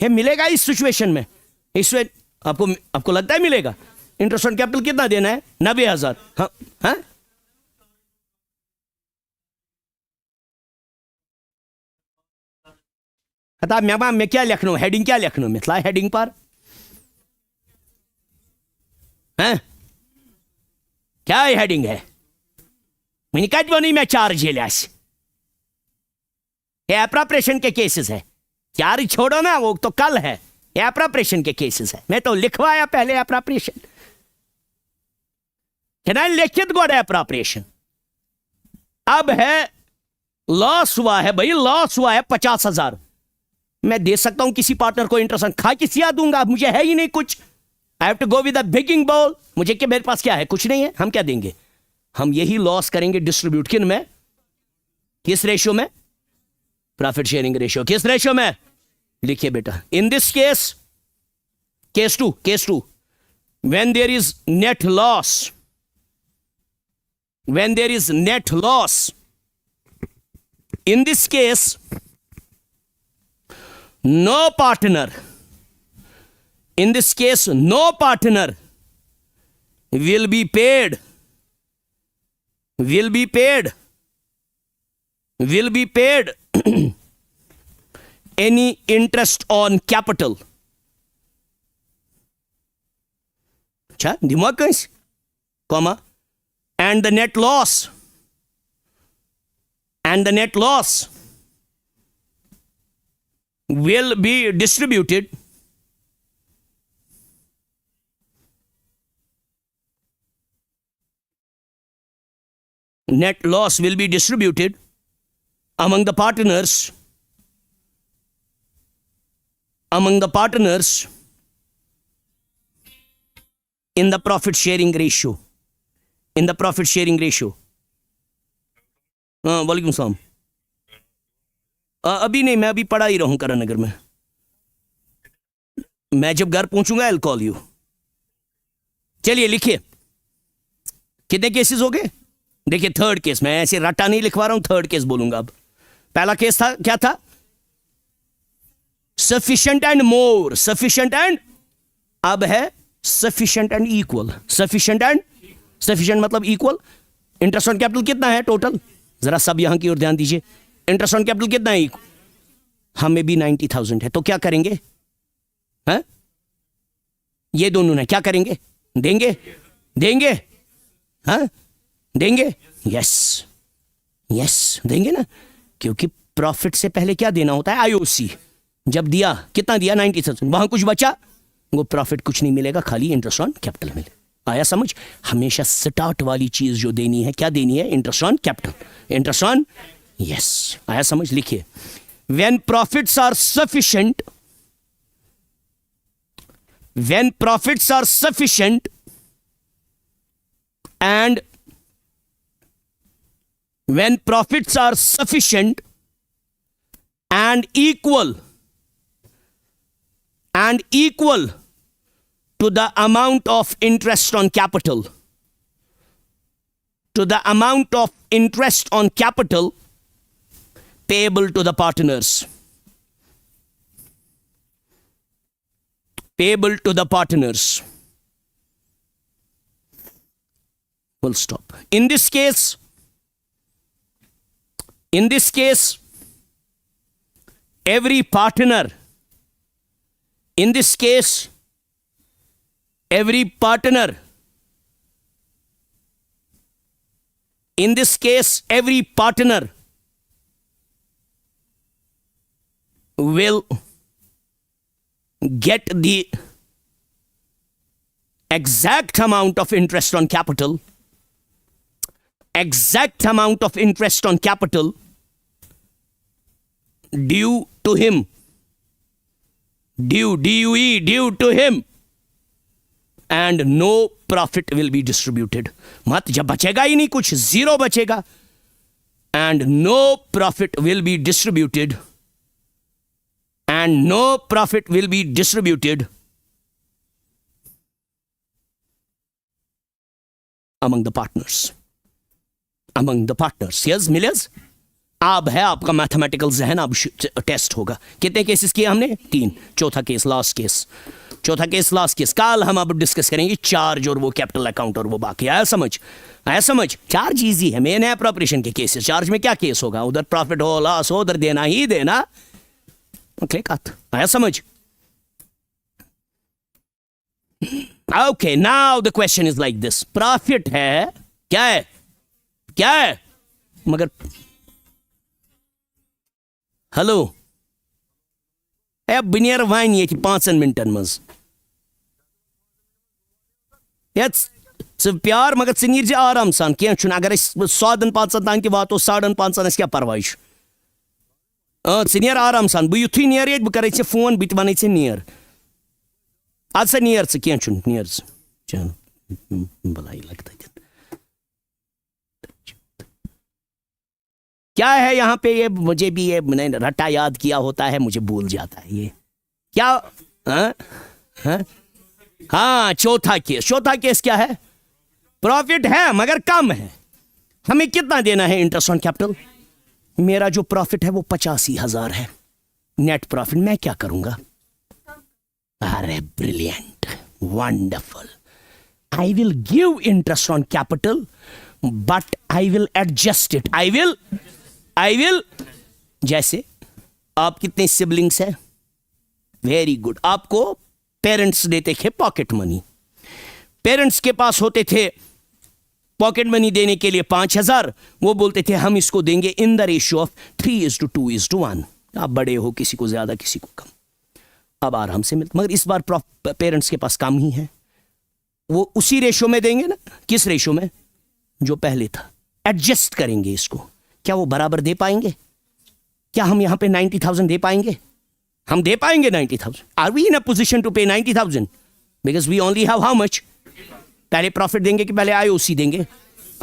है मिलेगा इस सिचुएशन में. इसमें आपको लगता है मिलेगा? इंटरेस्ट ऑन कैपिटल कितना देना है? 90,000. हाँ हाँ, मैं क्या लिखना हूं? हेडिंग क्या लिखना हूं? मिथला हेडिंग पर हैं? क्या हेडिंग है? मैंने कहा नहीं, मैं चार्ज ये एप्रोप्रिएशन के केसेस है. चार्ज छोड़ो ना, वो तो कल है. ये एप्रोप्रिएशन के केसेस है. मैं तो लिखवाया पहले एप्रोप्रिएशन. कैन आई लिखित गॉट एप्रोप्रिएशन? अब है लॉस हुआ है भाई, लॉस हुआ है 50,000. मैं दे सकता हूं किसी पार्टनर को इंटरेस्ट. खा के सिया दूंगा, मुझे है ही नहीं कुछ. I have to go with a big ball. मुझे क्या, मेरे पास क्या है? कुछ नहीं है. हम क्या देंगे? हम यही लॉस करेंगे डिस्ट्रीब्यूट. किन में? किस रेशियो में? Profit sharing ratio. किस रेशियो में? लिखिए बेटा. In this case, case two, when there is net loss, in this case, no partner will be paid any interest on capital. अच्छा, दिमाग कहीं comma. and the net loss will be distributed among the partners in the profit sharing ratio. हाँ, वालेकुम सलाम. अभी नहीं, मैं अभी पढ़ा ही रहा हूं करण नगर में. मैं जब घर पहुंचूंगा आई विल कॉल यू. चलिए लिखिए. कितने केसेस हो गए? देखिए, थर्ड केस. मैं ऐसे रट्टा नहीं लिखवा रहा हूं, थर्ड केस बोलूंगा. अब पहला केस था, क्या था? Sufficient and more. अब है सफिशिएंट एंड इक्वल. सफिशिएंट मतलब इक्वल. इंटरेस्ट ऑन कैपिटल कितना है टोटल? जरा सब यहां की ओर ध्यान दीजिए. इंटरेस्ट ऑन कैपिटल कितना है? हमें भी 90,000 है. तो क्या करेंगे? हैं? ये दोनों ने क्या करेंगे? देंगे. हाँ, देंगे. यस, देंगे ना, क्योंकि प्रॉफिट से पहले क्या देना होता है? आईओसी. जब दिया, कितना दिया? 90,000. वहां कुछ बचा, वो प्रॉफिट कुछ नहीं मिलेगा, खाली इंटरेस्ट ऑन कैपिटल मिले. आया समझ? हमेशा स्टार्ट वाली चीज जो देनी है, क्या देनी है? Interest on capital. Interest on, yes. आया समझ? लिखिए. When profits are sufficient and when profits are sufficient and equal to the amount of interest on capital, payable to the partners. payable to the partners. Full stop. In this case, every partner, in this case, every partner, in this case, every partner will get the exact amount of interest on capital, exact amount of interest on capital due to him, due to him, and no profit will be distributed. मत जब बचेगा ही नहीं कुछ, zero बचेगा, and no profit will be distributed, and no profit will be distributed among the partners. Among the partners. Yes, Millers? अब है आपका mathematical जहन, अब टेस्ट होगा. कितने केसेस किए हमने? 3. चौथा केस, लास्ट केस. चौथा केस, लास्ट केस. कल हम अब डिस्कस करेंगे चार्ज और वो कैपिटल अकाउंट और वो बाकी. आया समझ? आया समझ? चार्ज इजी है, मेन है अप्रोप्रिएशन के केसेस. चार्ज में क्या केस होगा? उधर प्रॉफिट हो, लॉस हो, उधर देना ही देना. क्लिक आत. आया समझ? Okay, now the question is like this. Profit है, क्या है? क्या है? मगर हेलो ए बिनियर वाइन ये 5 मिनटन मज प्यार मगर नीर आराम सान कह अगर 100 तान तह वातो 5:30 क्या परवाह नीर आराम सान बह युथ नीर बह कर फोन बह वन नीर अद सा नीर कह नीर भलाई लगता है. क्या है यहाँ पे? ये मुझे भी ये मैंने रट्टा याद किया होता है, मुझे भूल जाता है ये क्या. हाँ चौथा केस क्या है? प्रॉफिट है मगर कम है. हमें कितना देना है इंटरेस्ट ऑन कैपिटल? मेरा जो प्रॉफिट है वो 85,000 है नेट प्रॉफिट. मैं क्या करूंगा? अरे brilliant, wonderful. I will give interest on capital but I will adjust it. I will जैसे आप कितने सिबलिंग्स हैं? Very good. आपको पेरेंट्स देते थे पॉकेट मनी. पेरेंट्स के पास होते थे पॉकेट मनी देने के लिए 5,000. वो बोलते थे हम इसको देंगे इन द रेशियो ऑफ 3:2:1. आप बड़े हो, किसी को ज्यादा किसी को कम. अब आराम से मिलता. मगर इस बार पेरेंट्स के पास कम ही है. वो उसी रेशियो में देंगे ना. किस रेशियो में? जो पहले था. एडजस्ट करेंगे इसको. क्या वो बराबर दे पाएंगे? क्या हम यहां पे 90,000 दे पाएंगे? हम दे पाएंगे 90,000? Are we in a position to pay 90,000? Because we only have how much? पहले प्रॉफिट देंगे कि पहले आईओसी देंगे?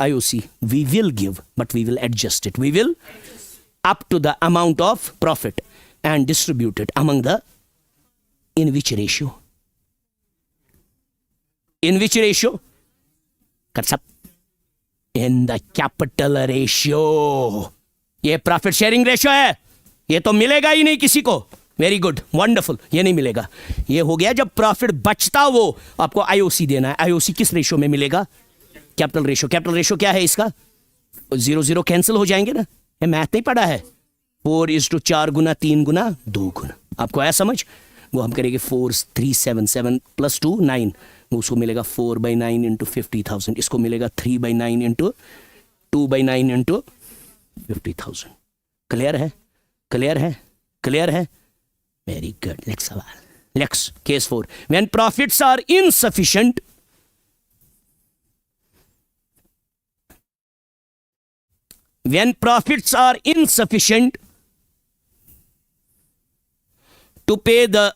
IOC. We will give but we will adjust it. We will up to the amount of profit and distribute it among the in which ratio? In which ratio? कर सब in the capital ratio. ये profit sharing ratio है. ये तो मिलेगा ही नहीं किसी को. Very good, wonderful. ये नहीं मिलेगा. ये हो गया जब प्रॉफिट बचता वो आपको आईओसी देना है. आईओसी किस रेशियो में मिलेगा? Capital ratio. कैपिटल रेशियो क्या है इसका? 0 कैंसिल हो जाएंगे ना. ये मैथ नहीं पढ़ा है? 4:4 गुना 3 गुना 2 गुना. आपको आया समझ? वो हम करेंगे 4,377 + 2 9. उसको मिलेगा 4/9 इंटू 50,000. इसको मिलेगा 3/9 इंटू 2/9 इंटू 50,000. क्लियर है? क्लियर है? क्लियर है? Very good. नेक्स्ट सवाल. Next case 4. When profits are insufficient, when profits are insufficient to pay the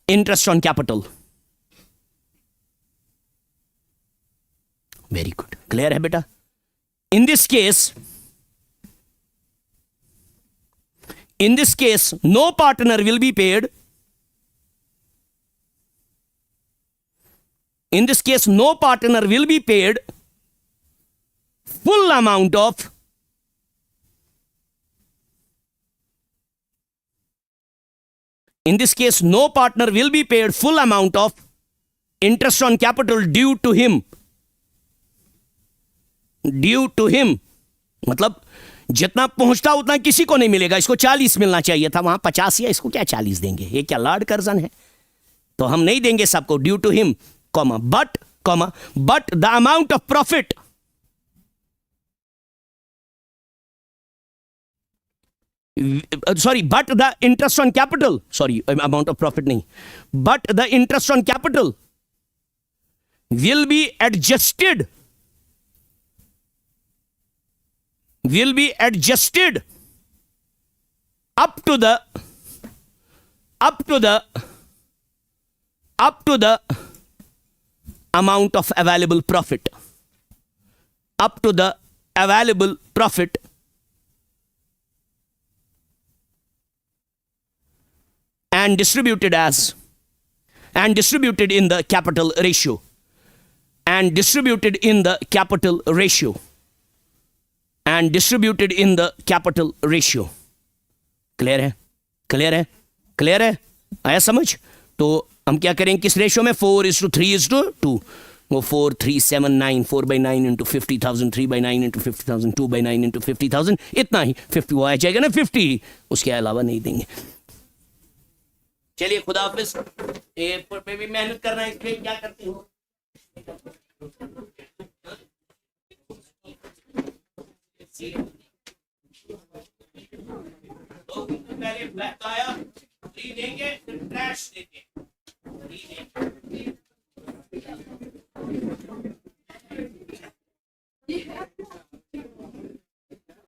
interest on capital. Very good. Clear है बेटा? In this case, no partner will be paid. In this case, no partner will be paid full amount of In this case, no partner will be paid full amount of interest on capital due to him. Due to him मतलब जितना पहुंचता उतना किसी को नहीं मिलेगा. इसको 40 मिलना चाहिए था, वहां 50 या इसको क्या 40 देंगे? ये क्या लॉर्ड कर्जन है? तो हम नहीं देंगे सबको. Due to him but the amount of profit but the interest on capital, amount of profit nahi, but the interest on capital will be adjusted up to the amount of available profit, up to the available profit and distributed in the capital ratio, and distributed in the capital ratio, and distributed in the capital ratio. Clear है? Clear है? Clear है? आया समझ? तो हम क्या करेंगे किस रेशियो में? 4:3:2. वो 4, 3, 7, 9, 4/9 into 50,000, 3/9 into 50,000, 2/9 into 50,000, इतना ही 50 वो आ जाएगा ना 50, उसके अलावा नहीं देंगे. चलिए खुदा हाफिज. एयरपोर्ट पे भी मेहनत करना है, इसलिए क्या करते हो? तो पहले ब्लैक आया, 3 देंगे, फिर ट्रैश देंगे.